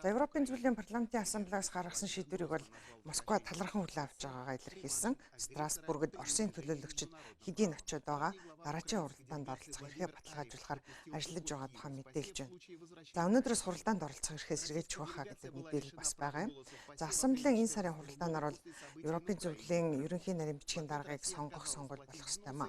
Speaker 18: За Европын зөвлөлийн парламентын ассамблеас гаргасан шийдвэрийг бол Москва талархан хүлээн авч байгаагаа илэрхийлсэн. Страсбургд Оросын төлөөлөгчид хэдийн очиод байгаа дараачийн уралдаанд оролцох эрхээ баталгаажуулахаар ажиллаж байгаа тухай мэдээлж байна. За өнөөдрөөс хуралдаанд оролцох эрхээ илэрхээ сэргийлж байхаа гэдэг мэдээлэл бас байгаа юм. За ассамблеийн энэ сарын хуралдаанаар бол Европын зөвлөлийн ерөнхий нарийн бичгийн даргыг сонгох сонгуул болох ёстой юм а.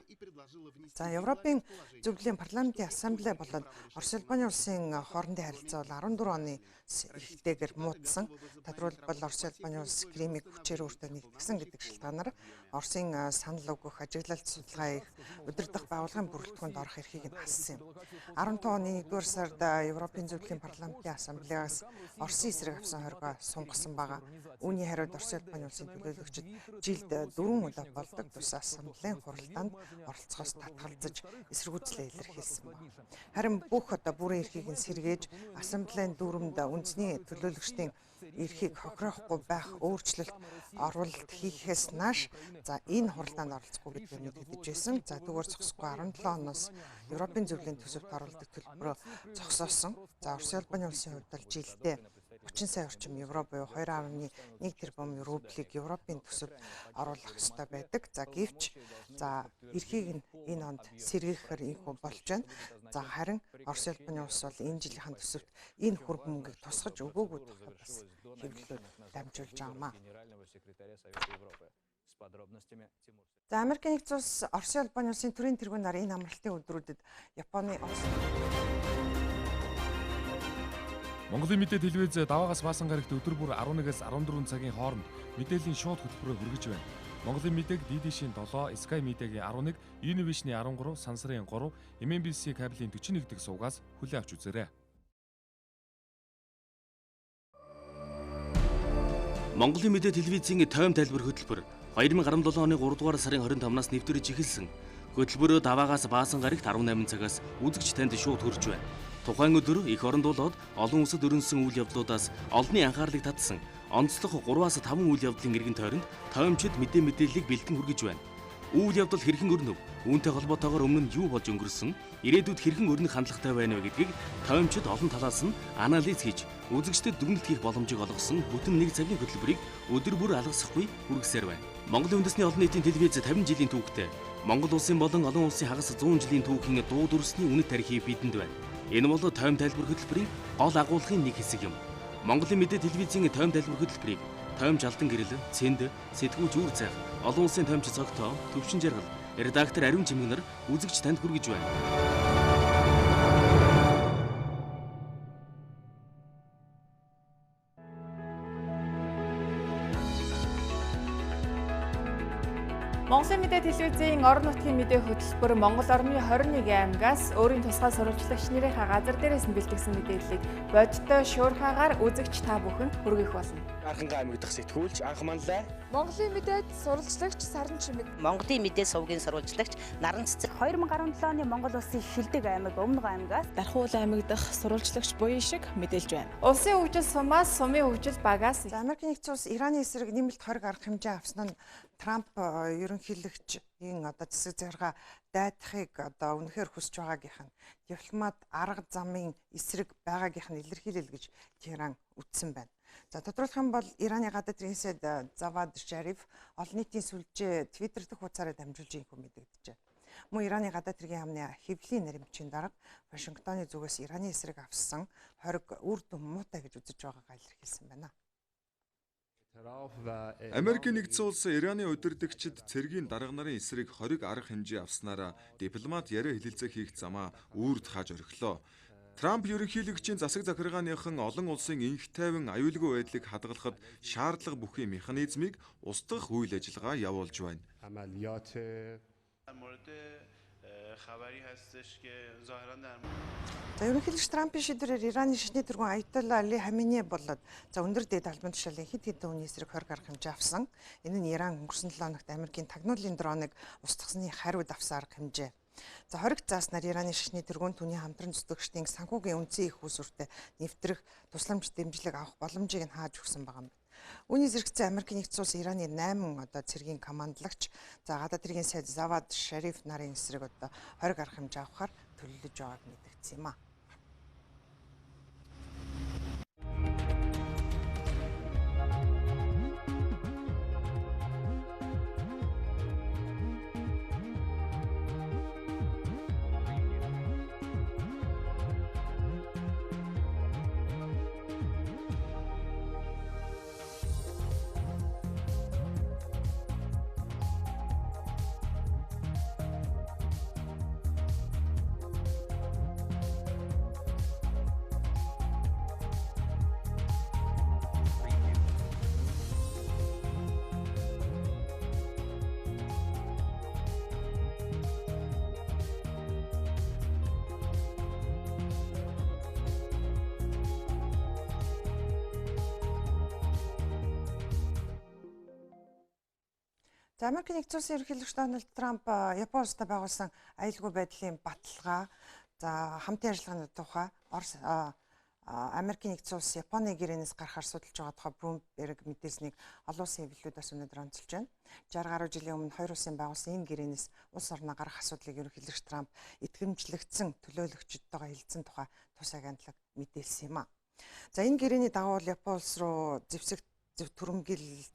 Speaker 18: За Европын зөвлөлийн парламентын ассамбле болоод Орос Улбаны улсын хоорондын харилцаа бол 14 оны ихтэйгээр муудсан. Тодорхойлбол Орос Улбаны улс Кримийг хүчээр өөртөө нэгтгэсэн гэдэг шалтгаанаар Оросын санал өгөх, ажиглалт судалгаа их удирдах байгууллагын бүрэлдэхүүнд орох эрхийг нь хассан юм. 15 оны 1-р сард Европын зөвлөлийн парламентын ассамблеаас Оросын эсрэг авсан хоригоо сунгасан байгаа. Үүний хариуд Орос Улбаны улсын төлөөлөгчид жилд 4 удаа болдог тус ассамблеийн хуралдаанд оролцохоос татгалзаж эсэргүүцлээ илэрхийлсэн байна. Харин бүх бүрийн эрхийг нь сэргээж ассамблеийн дүрмд үндэсний төлөөлөгчдийн эрхийг хохироохгүй байх өөрчлөлт оруулалт хийхээс нааш за энэ хуралдаанд оролцохгүй гэдгийг мэдэгдэж байсан. За түүгээр зогсохгүй 17 оноос Европын зөвлөлийн төсөвт оруулдаг төлбөрөө зогсоосон. За Орос Улбаны улсын хувьд бол жилдээ 30 сая орчим евро буюу 2.1 тэрбум рублийг Европын төсөвт оруулах ёстой байдаг. За гэвч за эрхийг нь энэ онд сэргээхээр инхүү болж байна. За харин Орос Улбаны улс бол энэ жилийн төсөвт энэ хөрөнгө мөнгийг тусгаж өгөөгүй тухай бас хэвлэлүүд дамжуулж байгаамаа. За Америкийн нэгдсэн улс Орос Улбаны улсын төрийн тэргүүнээр энэ амралтын өдрүүдэд Японы
Speaker 19: Монголын мэдээ телевиз даваагаас баасан гарагт өдөр бүр 11-ээс 14 цагийн хооронд мэдээллийн шууд хөтөлбөрөөр хүргэж байна. Монголын мэдээг DD-шийн 7, Sky Media-гийн 11, Univision-ийн 13, Сансрын 3, MNBC кабелийн 41 дэх сувгаас хүлээн авч үзээрэй.
Speaker 20: Монголын мэдээ телевизийн тойм тайлбар хөтөлбөр 2017 оны 3 дугаар сарын 25-наас нэвтрэж эхэлсэн. Хөтөлбөрөө даваагаас баасан гарагт 18 цагаас үзэгч танд шууд хүрч байна. Тухайн өдөр эх оронд болоод олон улсад өрнөсөн үйл явдлуудаас олонний анхаарлыг татсан онцлог 3-5 үйл явдлын эргэн тойронд тоймчид мэдээллийг бэлдэн хүргэж байна. Үйл явдал хэрхэн өрнөв? Үүнтэй холбоотойгоор өмнө нь юу болж өнгөрсөн? Ирээдүйд хэрхэн өрнөх хандлагатай байна вэ гэдгийг тоймчид олон талаас нь анализ хийж, үзэгчдэд дүгнэлт хийх боломжийг олгосон бүтэн 1 цагийн хөтөлбөрийг өдөр бүр алгасахгүй хүргэсээр байна. Монголын үндэсний олон нийтийн телевиз 50 жилийн түүхтэй Монгол улсын болон олон улсын хагас 100 жилийн түүхийн дуу дүрсний үнэт тарихыг бидэнд байна. Энэ бол тойм тайлбар хөтөлбөрийн гол агуулгын нэг хэсэг юм. Монголын мэдээ телевизийн тойм тайлбар хөтөлбөрийг тоймж алдан гэрэл, цэнд, сэтгүүч үр цайх, олон улсын тоймч цогтоо, төвшин жаргал, редактор Ариун Чимгэнэр үзэгч танд хүргэж байна.
Speaker 22: Монголын мэдээ телевизийн орон нутгийн мэдээ хөтөлбөр Монгол орны 21 аймагаас өөрийн тусгай сурвалжлагч нарийнхаа газар дээрээс нь бэлтгэсэн мэдээллийг бодиттой шуурхаагаар үзэгч та бүхэнд хүргэх болно.
Speaker 14: Анхангаа аймаг дахь сэтгүүлч анх манлай.
Speaker 22: Монголын мэдээд сурвалжлагч Саран Чимэг.
Speaker 24: Монголын мэдээ сувгийн сурвалжлагч Наран Цэцэг. 2017 оны Монгол улсын шилдэг аймаг Өмнөг аймагаас
Speaker 22: Дархуул аймаг дахь сурвалжлагч Буян шиг мэдээлж байна. Улсын хөгжил сумаас сумын хөгжил багаас
Speaker 18: Америкийн нэгдсэн улс Ираны эсрэг нэмэлт хориг арга хэмжээ авсан нь Трамп ерөнхийлөгчийн засаг захиргаа дайдахыг үнэхээр хүсэж байгаагийнх нь дипломат арга замын эсрэг байгаагийнх нь илэрхийлэл гэж Tehran үтсэн байна. За тодруулах юм бол Ираны гадаад эрхийн сайд Завад Шариф олон нийтийн сүлжээ Twitter дэх хуудасаараа дамжуулж инхүү мэдэгдэжээ. Мөн Ираны гадаад эрхийн яамны хэвлийн нарийн бичгийн дарга Вашингтоны зүгээс Ираны эсрэг авсан хориг үр дүн муутай гэж үзэж байгаагаа илэрхийлсэн байна.
Speaker 9: Америкийн нэгдсэн улс Ираны удирдагчид цэргийн дарга нарын эсрэг хориг арга хэмжээ авснараа дипломат яриа хэлэлцээ хийх замаа үрд хааж орхилоо. Трамп ерөнхийлөгчийн засаг захиргааныхан олон улсын инх тайван аюулгүй байдлыг хадгалахад шаардлага бүхий механизмыг устгах үйл ажиллагаа явуулж байна.
Speaker 18: За ерөнхийлөгч Трампын шийдвэрээр Ираны шашны тэргүүн Аятолла Али Хаменей болоод өндөр дээд албан тушаалын хэд хэдэн хүний эсрэг хориг арга хэмжээ авсан. Энэ нь Иран өнгөрсөн 7 хоногт Америкийн тагнуулын дроныг устгасны хариуд авсан арга хэмжээ. За хориг зааснаар Ираны шашны тэргүүн түүний хамтран зүтгэгчдийн санхүүгийн үнцэн их усүртэй нэвтрэх тусламж дэмжлэг авах боломжийг нь хааж өгсөн байгаа юм. Үүний зэрэгцээ Америкийн нэгдсэн улс Ираны 8 цэргийн командлагч гадаад эрхийн сайд Завад Шариф нарын эсрэг хориг арга хэмжээ авахар төлөвлөж байгааг мэдгдсэн юм а. За Америкийн нэгдсэн улсын ерөнхийлөгч Дональд Трамп Японы улстай байгуулсан аюулгүй байдлын баталгаа за хамтын ажиллагааны тухай Америкийн нэгдсэн улс Японы гэрээнээс гарахаар судалж байгаа тухай Bloomberg мэдээлсэнийг олон улсын хэвлэлүүд бас өнөөдөр онцолж байна. 60 гаруй жилийн өмнө хоёр улсын байгуулсан энэ гэрээнээс улс орноо гарах асуудлыг ерөнхийлөгч Трамп итгэмжлэгдсэн төлөөлөгчдтэйгээ хэлсэн тухай тус агентлаг мэдээлсэн юм а. За энэ гэрээний дагуу Япон улс руу зэвсэг түрэмгил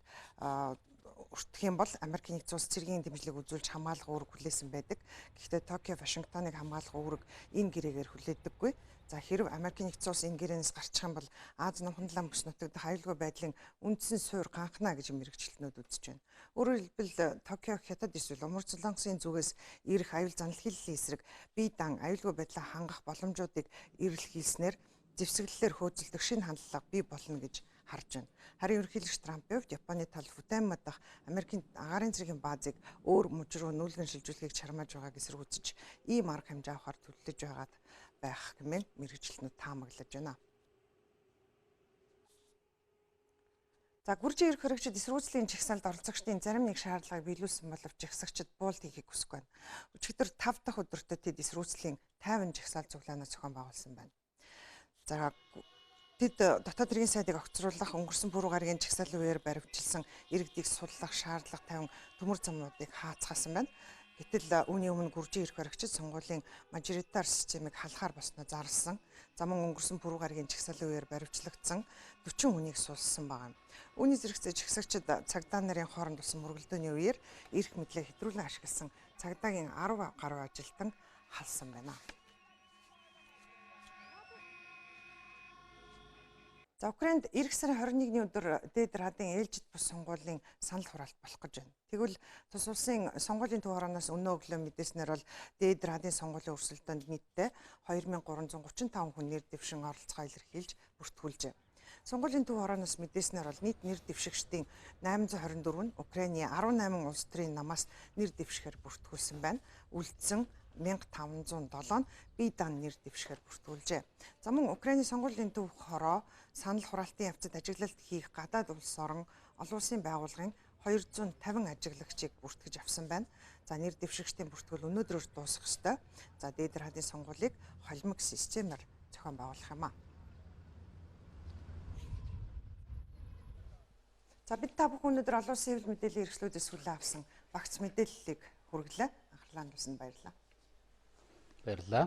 Speaker 18: өртөх юм бол Америкийн нэгдсэн улс цэргийн дэмжлэг үзүүлж хамгаалах үүрэг хүлээсэн байдаг. Гэхдээ Токио, Вашингтоныг хамгаалах үүрэг энэ гэрээгээр хүлээдэггүй. За хэрв Америкийн нэгдсэн улс энэ гэрээнээс гарчих юм бол Аз нумхан далайн бүс нутагт аюулгүй байдлын үндсэн суурь ганхна гэж мэрэгчлэнүүд үзэж байна. Өөрөөр хэлбэл Токио, Хятад эсвэл Умар Солонгосын зүгээс ирэх аюул занал хиллийн эсрэг бие дан аюулгүй байдлаа хангах боломжуудыг эрэлхийлснээр зэвсэглэлээр хөөцөлдөх шинэ хандлага бий болно гэж харж байна. Харин ерөнхийлөгч Трампын хувьд Японы тал Футаймад дах Америкийн агаарын цэргийн баазыг өөр мужи руу нүүлгэн шилжүүлэхийг чармааж байгааг эсэргүүцэж ийм арга хэмжээ авахар төлөвлөж байгаад байх гэмээр мэрэгчлэнүүд таамаглаж байна. За гүржийн эрх хэрэгчид эсэргүүцлийн жагсаалд оролцогчдын зарим нэг шаардлагыг биелүүлсэн боловч жагсагчид буулт хийхийг хүсэхгүй байна. Өчигдөр 5 дахь өдөртөө тэд эсэргүүцлийн 50 жагсаал цуглаанаа зохион байгуулсан байна. За тэд дотоод хэргийн сайдыг огцруулах, өнгөрсөн пүрэв гарагийн жагсаалын үеэр баривчилсан иргэдийг судлах шаардлага тавин төмөр замуудыг хаацгаасан байна. Гэтэл үүний өмнө гүржийн эрх баригчид сонгуулийн мажоритар системийг халахаар босноо зарласан. За мөн өнгөрсөн пүрэв гарагийн жагсаалын үеэр баривчлагдсан 40 хүнийг сулсан байгаа юм. Үүний зэрэгцээ жагсагчид цагдаа нарын хооронд болсон мөргөлдөөний үеэр эрх мэдлээ хэтрүүлэн ашигласан цагдаагийн 10 гаруй ажилтан халсан байна. За Украинд эх сарын 21-ний өдөр дээд радын ээлжид бус сонгуулийн санал хураалт болох гэж байна. Тэгвэл тус улсын сонгуулийн төв хорооноос өнөө өглөө мэдээснээр бол дээд радын сонгуулийн өрсөлдөөнд нийтдээ 2335 хүн нэр дэвшин оролцохоо илэрхийлж бүртгүүлжээ. Сонгуулийн төв хорооноос мэдээснээр бол нийт нэр дэвшигчдийн 824 нь Украиний 18 улс төрийн намаас нэр дэвшихээр бүртгүүлсэн байна. Үлдсэн 1507 нь бие дан нэр дэвшихээр бүртгүүлжээ. За мөн Украиний сонгуулийн төв хороо санал хураалтын явцад ажиглалт хийх гадаад улс орон олон улсын байгууллагын 250 ажиглагчийг бүртгэж авсан байна. За нэр дэвшигчдийн бүртгүүл өнөөдрөөр дуусах ёстой. За дээд радын сонгуулийг холимог системээр зохион байгуулах юм а. За бид та бүхэн өнөөдөр олон улсын хэвлэл мэдээллийн хэрэгслүүдээс хүлээн авсан багц мэдээллийг хүргэлээ. Анхаарлаа хандуулсанд баярлалаа.
Speaker 1: Баярлалаа.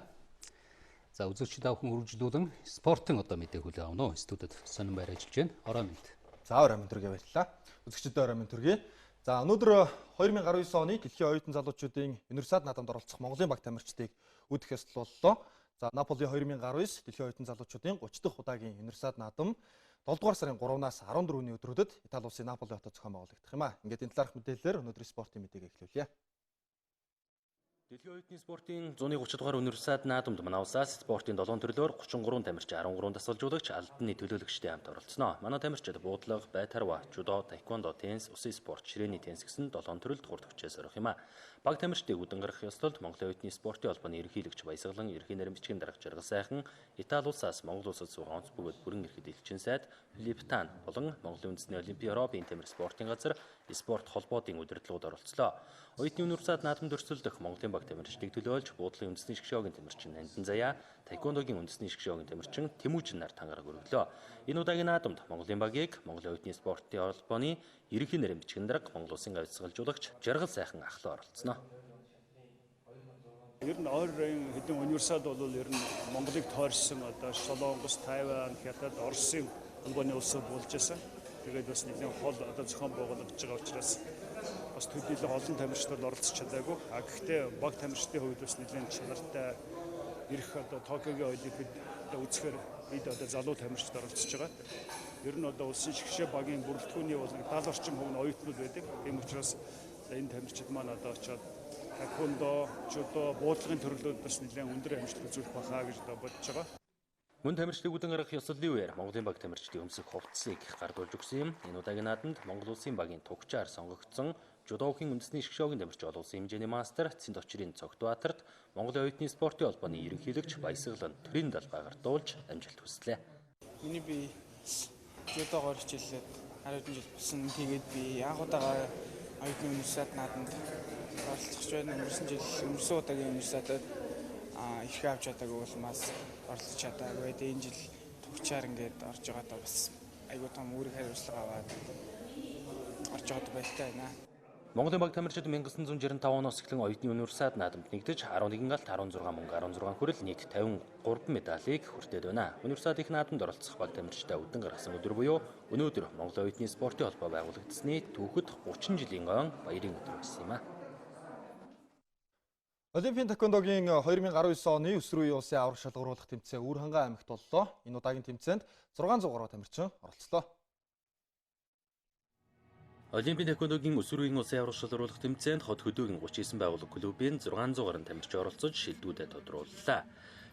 Speaker 1: За үзэгчид авхан үргэлжлүүлэн спортын одоо мэдээ хүлээн авна уу? Студид сонин байр ажиллаж байна. Орой мэд.
Speaker 3: За орой мэд төргий баярлалаа. Үзэгчдэд орой мэд төргий. За өнөөдөр 2019 оны дэлхийн оюутан залуучуудын универсиад наадамд оролцох Монголын баг тамирчдыг үдэх ёслол боллоо. За Наполи 2019 дэлхийн оюутан залуучуудын 30 дахь удаагийн универсиад наадам 7 дугаар сарын 3-наас 14-ний өдрүүдэд Итали улсын Наполи хотод зохион байгуулагдах юм а. Ингээд энэ талаарх мэдээлэлээр өнөөдрийн спортын мэдээг эхлүүлье.
Speaker 20: Дэлхийн оюутны спортын 130 дугаар универсиад наадамд манай улсаас спортын 7 төрлөөр 33 тамирч 13 дасгалжуулагч албаны төлөөлөгчтэй хамт оролцсноо. Манай тамирчид буудлага, байтарва, жудо, таеквондо, теннис, усын спорт, ширээний теннис гэсэн 7 төрөлд хурд хүчээс орох юм а. Баг тамирчдыг үдэн гаргах ёслолд Монголын оюутны спортын холбооны ерөнхийлөгч Баясгалан, ерхий нарийн бичгийн дарга Жаргал сайхан, Итали улсаас Монгол улсад суугаа онц бөгөөд бүрэн ирэхэд элчин сайд Филипп Тан болон Монголын үндэсний олимпийн Европын тамир спортын газар спорт холбоодын удирдлагууд оролцлоо. Оюутны универсиад наадамд өрсөлдөх Монголын баг тамирчдыг төлөөлж буудлын үндэсний шгшөөгийн тамирчин Нандин Заяа, таеквондогийн үндэсний шгшөөгийн тамирчин Тэмүүжин нар тангараг өргөлөө. Энэ удаагийн наадамд Монголын багийг Монголын оюутны спортын холбооны ерхий нарийн бичгийн дарга Монгол улсын гавьцгалжуулагч Жаргал сайхан ахлаа оролцсноо.
Speaker 5: Ер нь ойрын хэдэн универсиад бол ер нь Монголыг тойрсон одоо Солонгос, Тайван, Хятад, Оросын холбооны улсууд болж байсан. Тэгээд бас нэлийн хол одоо зохион байгуулагдж байгаа учраас бас төдийлөн олон тамирчдад оролцож чадаагүй. Гэхдээ баг тамирчдын хувьд бас нэлийн чанартай ирэх одоо Токиогийн олимпиад үзэхээр бид одоо залуу тамирчид оролцож байгаа. Ер нь одоо улсын шгшээ багийн бүрэлдэхүүний бол 70 орчим хувь нь оюутнууд байдаг. Тийм учраас энэ тамирчид маань одоо очоод таеквондо, жудо, буудлагын төрлүүд бас нэлээд өндөр амжилт үзүүлэх бахаа гэж бодож байгаа.
Speaker 20: Мөн тамирчдыг үдэн гаргах ёслолын үеэр Монголын баг тамирчдын өмсөх хувцсыг гардуулж өгсөн юм. Энэ удаагийн наадамд Монгол улсын багийн тугчаар сонгогдсон жудогийн үндэсний шгшөөгийн тамирч олон улсын хэмжээний мастер Цэнт очрын Цогтбаатарт Монголын оюутны спортын холбооны ерөнхийлөгч Баясгалан төрийн далбай гартуулж амжилт хүслээ.
Speaker 7: Миний би жудогоор хичээлээд 10 жил болсон. Тэгээд би анх удаага оюутны университет наадамд оролцож байна. Өнгөрсөн удаагийн университетад их авч чадаагүй улмаас оролцож чадаагүй. Энэ жил төгчээр ингээд орж байгаадаа бас айгуу том үүрэг хариуцлага аваад орж байгаад баяртай байна.
Speaker 1: Монголын баг тамирчид 1965 оноос эхлэн оюутны университет наадамд нэгдэж 11 галт 16 мөнгө 16 хүрэл нийт 53 медалийг хүртээд байна. Университет их наадамд оролцох баг тамирчидаа үдэн гаргасан өдөр буюу өнөөдөр Монголын оюутны спортын холбоо байгуулагдсны түүхэд 30 жилийн он баярын өдөр гэсэн юм а.
Speaker 3: Олимпийн тэквондогийн 2019 оны өсвөр үеийн улсын аварга шалгаруулах тэмцээн Үр хангай аймагт боллоо. Энэ удаагийн тэмцээнд 603 тамирчин оролцлоо.
Speaker 1: Олимпийн тэквондогийн өсвөр үеийн улсын аварга шалгаруулах тэмцээнд хот хөдөөгийн 39 байгууллага клубын 600 гаруй тамирчин оролцож шилдэгүүдэд тодрууллаа.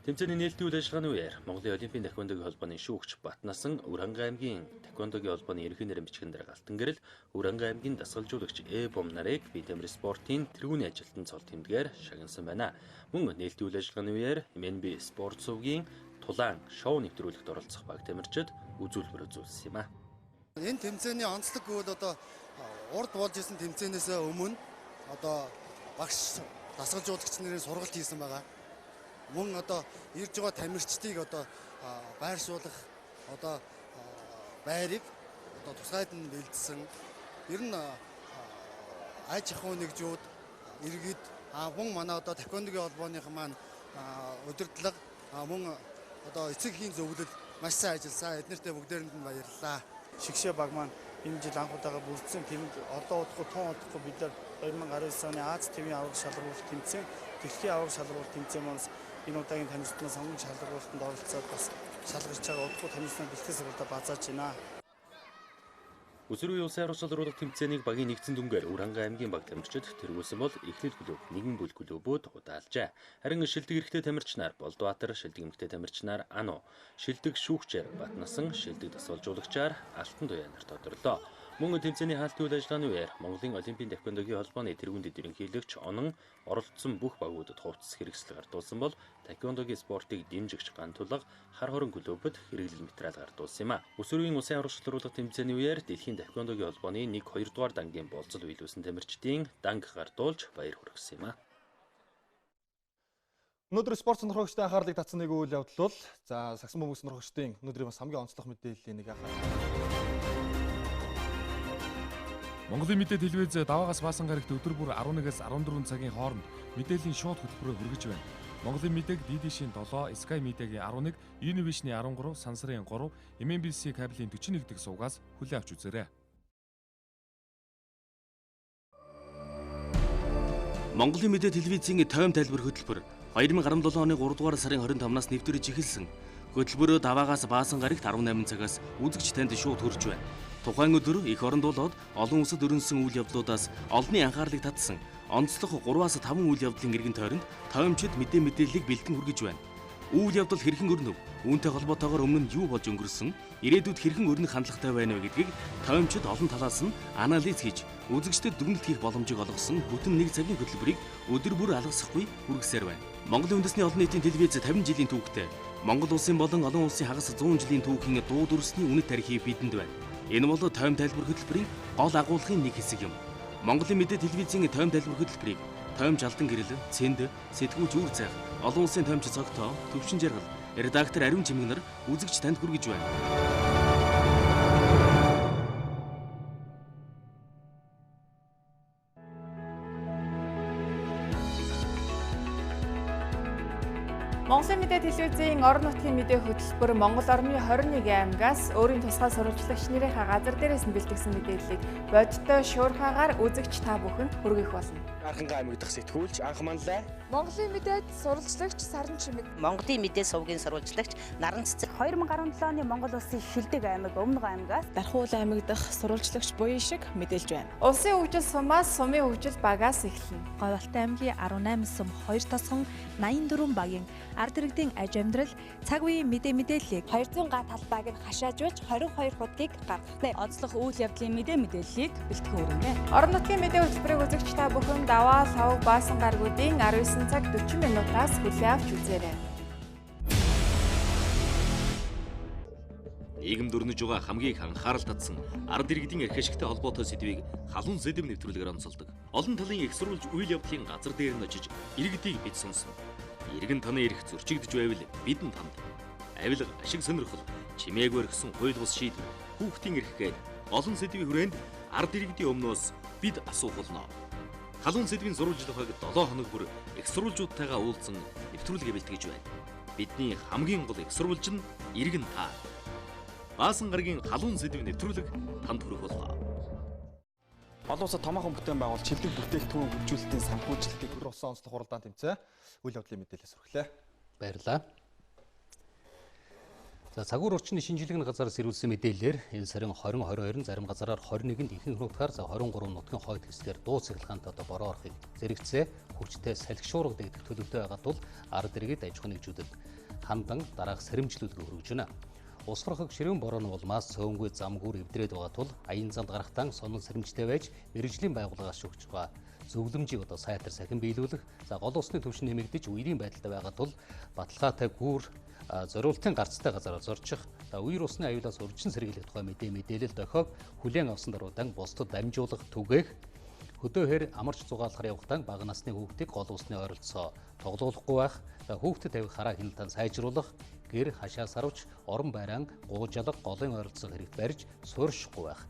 Speaker 1: Тэмцээний нээлтийн үйл ажиллагааны үеэр Монголын Олимпийн тэквондогийн холбооны шүүгч Батнасан, Үр хангай аймгийн тэквондогийн холбооны ерөнхий нэрийн бичгэн дээр галтан гэрэл, Үр хангай аймгийн дасгалжуулагч Бом нарыг бие тамирын спортын тэргүүний ажилтан цол тэмдгээр шагнасан байна. Мөн нээлтийн үйл ажиллагааны үеэр МНБ спорт сувгийн тулаан шоу нэвтрүүлэгт оролцох баг тамирчид үзүүлбэр үзүүлсэн юм а.
Speaker 8: Энэ тэмцээний онцлог бол одоо урд болж исэн тэмцээнээс өмнө одоо багш дасгалжуулагч нарын сургалт хийсэн байгаа. Мөн одоо ирж байгаа тамирчдыг одоо байршуулах одоо байрыг одоо тусгайд нь бэлдсэн. Ер нь аж ахуй нэгжүүд иргэд мөн манай одоо тэквондогийн холбооных маань удирдлага мөн одоо эцэг эхийн зөвлөл маш сайн ажилласан. Эднэртээ бүгдээрэнд нь баярлалаа.
Speaker 7: Шигшээ баг маань энэ жил анх удаага бүрдсэн тэнд одоо удахгүй тун удахгүй бид нар 2019 оны Аз ТV-ийн аварга шалгаруулалт тэмцээн, дэлхийн аварга шалгаруулалт тэмцээн маань энэ удаагийн тамирчдын сонгон шалгаруулалтанд оролцоод бас шалгарч байгаа удахгүй тамирчдын бэлтгэл сургалтад базааж байна.
Speaker 1: Өсвөр үеийн улсын аварга шалгаруулалт тэмцээнийг багийн нэгдсэн дүнгээр Үр хангай аймгийн баг тамирчид тэргүүлсэн бол эхлэл клуб нэгэн бүл клубүүд удаалжээ. Харин шилдэг эрэгтэй тамирчнаар Болдбаатар, шилдэг эмэгтэй тамирчнаар Ану, шилдэг шүүгчээр Батнасан, шилдэг дасгалжуулагчаар Алтан туяа нарт тодорлоо. Мөн тэмцээний хаалтын үйл ажиллагааны үеэр Монголын Олимпийн тэквондогийн холбооны тэргүүндэд ерөнхийлөгч онон оролцсон бүх багуудад хувцас хэрэгсэл гардуулсан бол тэквондогийн спортыг дэмжигч ган тулга хар хорон клубуд хэрэглэл материал гардуулсан юм а. Өсвөр үеийн улсын аварга шалгаруулах тэмцээний үеэр дэлхийн тэквондогийн холбооны 1-2 дугаар дангийн болцол биелүүлсэн тамирчдын данг гардуулж баяр хүргэсэн юм а.
Speaker 3: Өнөөдөр спорт сонирхогчдын анхаарлыг татсан нэг үйл явдал бол сагсан бөмбөг сонирхогчдын өнөөдрийн бас хамгийн онцлог мэдээллийн нэг
Speaker 19: Монголын мэдээ телевиз даваагаас баасан гарагт өдөр бүр 11-ээс 14 цагийн хооронд мэдээллийн шууд хөтөлбөрөөр хүргэж байна. Монголын мэдээг DD-шийн 7, Sky Media-гийн 11, Univision-ийн 13, Сансрын 3, MNBC кабелийн 41 дэх сувгаас хүлээн авч үзээрэй.
Speaker 20: Монголын мэдээ телевизийн тойм тайлбар хөтөлбөр 2017 оны 3 дугаар сарын 25-наас нэвтрэж эхэлсэн. Хөтөлбөрөө даваагаас баасан гарагт 18 цагаас үзэгч танд шууд хүрч байна. Тухайн өдөр эх оронд болоод олон улсад өрнөсөн үйл явдлуудаас олонний анхаарлыг татсан онцлог 3-5 үйл явдлын эргэн тойронд тоймчид мэдээллийг бэлтгэн хүргэж байна. Үйл явдал хэрхэн өрнөв? Үүнтэй холбоотойгоор өмнө нь юу болж өнгөрсөн? Ирээдүйд хэрхэн өрнөх хандлагатай байна вэ гэдгийг тоймчид олон талаас нь анализ хийж үзэгчдэд дүгнэлт хийх боломжийг олгосон бүтэн 1 цагийн хөтөлбөрийг өдөр бүр алгасахгүй хүргэсээр байна. Монголын үндэсний олон нийтийн телевиз 50 жилийн түүхтэй Монгол улсын болон олон улсын хагас 100 жилийн түүхийн дуу дүрсний үнэт тарихыг бидэнд байна. Энэ бол тойм тайлбар хөтөлбөрийн гол агуулгын нэг хэсэг юм. Монголын мэдээ телевизийн тойм тайлбар хөтөлбөрийг тойм жалдан гэрэл, цэнд, сэтгүүлч үр зайх, олон улсын тоймч цогтоо, төвшин жаргал, редактор Ариун Чимэг нар үзэгч танд хүргэж байна.
Speaker 22: Монголын мэдээ телевизийн орон нутгийн мэдээ хөтөлбөр Монгол орны 21 аймагаас өөрийн тусгай сурвалжлагч нарынхаа газар дээрээс нь бэлтгэсэн мэдээллийг бодиттой шуурхаагаар үзэгч та бүхэнд хүргэх болно.
Speaker 21: Анхангаа аймаг дахь сэтгүүлч анх манлай.
Speaker 23: Монголын мэдээд сурвалжлагч Саран Чимэг.
Speaker 24: Монголын мэдээ сувгийн сурвалжлагч Наран Цэцэг. 2017 оны Монгол улсын шилдэг аймаг Өмнөг аймагаас
Speaker 23: Дархуул аймаг дахь сурвалжлагч буян шиг мэдээлж байна.
Speaker 22: Улсын хөгжил сумаас сумын хөгжил багаас эхэлнэ.
Speaker 23: Говьалтай аймгийн 18 сум 2 тосгон 84 багийн ард иргэдийн аж амьдрал Цагийн мэдээллийг 200 га талбайг нь хашаажуулж 22 хутлыг гаргахтай. Онцлог үйл явдлын мэдээллийг бэлтгэн өргөнэ.
Speaker 22: Орон нутгийн мэдээ хөтөлбөрийг үзэгч та бүхэн даваа савг баасан гаргуудын 19 цаг 40 минутаас хүлээн авч үзээрэй.
Speaker 20: нийгэм дөрнөж байгаа хамгийн их анхаарал татсан ард иргэдийн эрх ашигтай холбоотой сэдвийг халуун сэдв нэвтрүүлгээр онцолдог. Олон талын их сурвалж үйл явдлын газар дээр нь очиж иргэдийг бид сонсно. Иргэн таны эрх зөрчигдөж байвал бидэнд танд. Авилга, ашиг сонирхол, чимээг өргсөн хууль бус шийдвэр, хүүхдийн эрх гээд олон сэдвийн хүрээнд ард иргэдийн өмнөөс бид асуух болно. Халуун сэдвийн сурвалжлагыг 7 хоног бүр их сурвалжуудтайгаа уулзсан нэвтрүүлгээ бэлтгэж байна. Бидний хамгийн гол их сурвалж нь иргэн та. Баасан гарагийн халуун сэдв нэвтрүүлэг танд хүрэх боллоо.
Speaker 3: Олон улсад томоохон бүтээн байгуулалт чиглэг бүтээгдэхүүн хөгжүүлэлтийн санхүүжилтийг хөр улсын онцлог хуралдаан тэмцээн үйл явдлын мэдээлэлээс хүргэлээ.
Speaker 1: Баярлалаа. За цагуур орчны шинжилгээний газараас ирүүлсэн мэдээлэлээр энэ сарын 20-22-нд зарим газараар 21-нд ихэнх нутгаар за 23 нутгийн хойд хэсгээр дуу цэглэгаантай бороо орохыг зэрэгцээ хүчтэй салхишуурга дэгдэх төлөвтэй байгаа тул ард иргэд аж ахуйн нэгжүүдэд хандан дараах сэрэмжлүүлэг өргөж байна. Усрахыг ширүүн борооны улмаас цөөнгүй замгүүр эвдрээд байгаа тул аян замд гарахтаа сонон сэрэмжтэй байж мэрэгжлийн байгууллагаас шүүгч байгаа зөвлөмжийг сайтар сахин биелүүлэх за гол усны түвшин нэмэгдэж үерийн байдалтай байгаа тул баталгаатай гүүр зориултын гарцтай газараар зорчих үер усны аюулаас урьдчилан сэргийлэх тухай мэдээлэл дохиог хүлээн авсан даруйдан бусдад дамжуулах түгээх хөдөөхээр амарч зугаалахаар явахдаа бага насны хүүхдийг гол усны ойролцоо тоглуулахгүй байх хүүхдэд тавих хараа хяналтаа сайжруулах гэр хашаа сарвч орон байран гуужалга голын ойролцоо хэрэгт барьж сууршихгүй байх.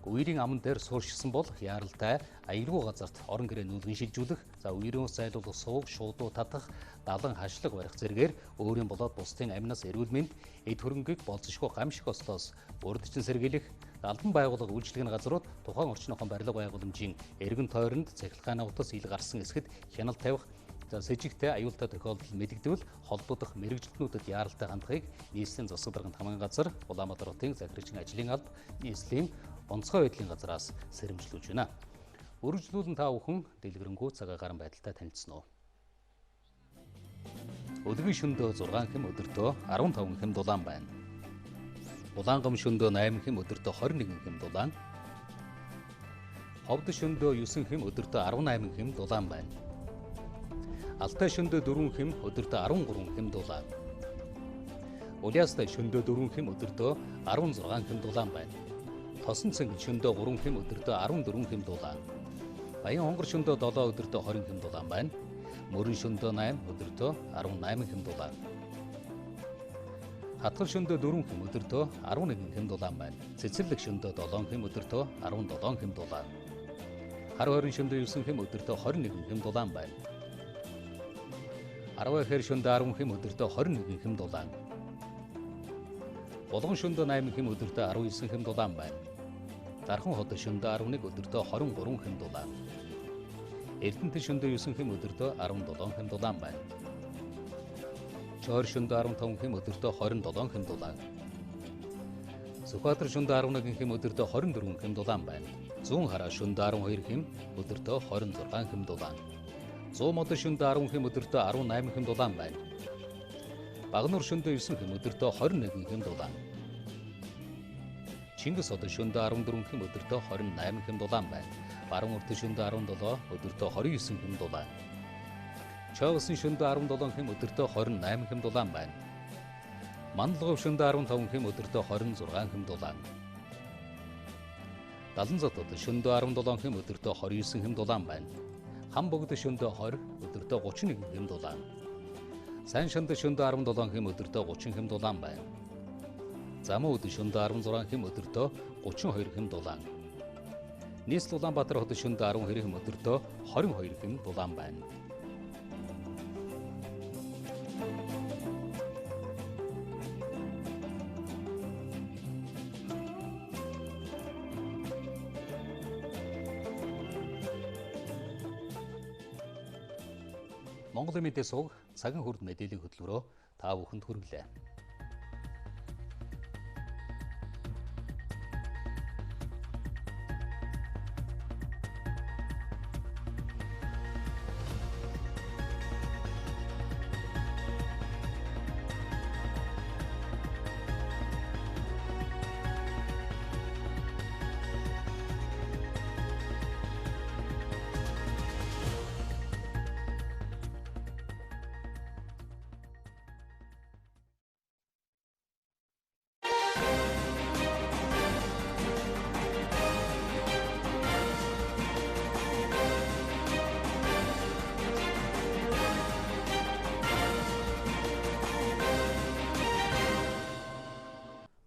Speaker 1: Үерийн аман дээр сууршсан бол яаралтай аюулгүй газарт орон гэрээ нүүлгэн шилжүүлэх, за үерийн ус зайлуулах суваг, шуудуу татах, далан хашлаг барих зэргээр өөрийн болоод бусдын амнаас эрүүл мэнд, эд хөрөнгийг болцсошгүй гамшиг ослоос урдчин сэргийлэх, албан байгууллага үйлчлэгийн газрууд тухайн орчныхон барилга байгууламжийн эргэн тойронд цахилгааны утас ил гарсан эсгэд хяналт тавих, сэжигтэй аюултай тохиолдол мэдэгдэвэл холбогдох мэрэгжилтнүүдэд яаралтай хандахыг нийслэлийн засаг дарганд хамгаалсан газар Улаанбаатарын захирагчийн ажлын алба нийслэлийн онцгой байдлын газраас сэрэмжлүүлж байна. Үргэлжлүүлэн та бүхэн дэлгэрэнгүй цагаан гарan байдалтай танилцсан уу? Өдгөн шөндөө 6 хэм өдөртөө 15 хэм дулаан байна. Улаангам шөндөө 8 хэм өдөртөө 21 хэм дулаан. Ховд шөндөө 9 хэм өдөртөө 18 хэм дулаан байна. Алтай шөндөө 4 хэм өдөртөө 13 хэм дулаан. Улиастай шөндөө 4 хэм өдөртөө 16 хэм дулаан байна. Тосон цэнгэл шөндөө 3 хэм өдөртөө 14 хэм дулаан. Баян хонгор шөндөө 7 өдөртөө 20 хэм дулаан байна. Мөрөн шөндөө 8 өдөртөө 18 хэм дулаан. Хатгал шөндөө 4 хэм өдөртөө 11 хэм дулаан байна. Цэцэрлэг шөндөө 7 хэм өдөртөө 17 хэм дулаан. Хар хорин шөндөө 9 хэм өдөртөө 21 хэм дулаан байна. Арваа хэр шөндөө 10 хэм өдөртөө 21 хэм дулаан. Болгон шөндөө 8 хэм өдөртөө 19 хэм дулаан байна. Дархан хот шөндөө 11 өдөртөө 23 хэм дулаан. Эрдэнэт шөндөө 9 хэм өдөртөө 17 хэм дулаан байна. Чойр шөндөө 15 хэм өдөртөө 27 хэм дулаан. Сүхбаатар шөндөө 11 хэм өдөртөө 24 хэм дулаан байна. Зүүн хараа шөндөө 12 хэм өдөртөө 26 хэм дулаан. Зүүн мод шөндөө 10 хэм өдөртөө 18 хэм дулаан байна. Багнуур шөндөө 9 хэм өдөртөө 21 хэм дулаан. Чингис хот шөндөө 14 хэм өдөртөө 28 хэм дулаан байна. Баруун урд шөндөө 17 өдөртөө 29 хэм дулаан. Чойгосын шөндөө 17 хэм өдөртөө 28 хэм дулаан байна. Мандалгов шөндөө 15 хэм өдөртөө 26 хэм дулаан. Даланзотод шөндөө 17 хэм өдөртөө 29 хэм дулаан байна. Хамбогд шөндөө 20 өдөртөө 31 хэм дулаан. Сайн шонд шөндөө 17 хэм өдөртөө 30 хэм дулаан байна. Замууд шөндөө 16 хэм өдөртөө 32 хэм дулаан. Нийслэл Улаанбаатар хот шөндөө 12 хэм өдөртөө 22 хэм дулаан байна. Монголын мэдээ суваг цагийн хүрд мэдээллийн хөтөлбөрөөр та бүхэнд хүргэлээ.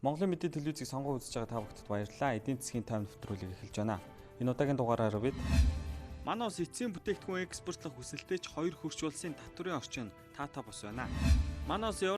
Speaker 6: Монголын мэдээ телевизийг сонгон үзэж байгаа та бүхэнд баярлалаа. Эдийн засгийн тайван нэвтрүүлэг эхэлж байна. Энэ удаагийн дугаараар бид манай улс эцсийн бүтээгдэхүүн экспортлох хүсэлтэйч 2 хөрш улсын татврын орчин таатай бос байна. Манай улс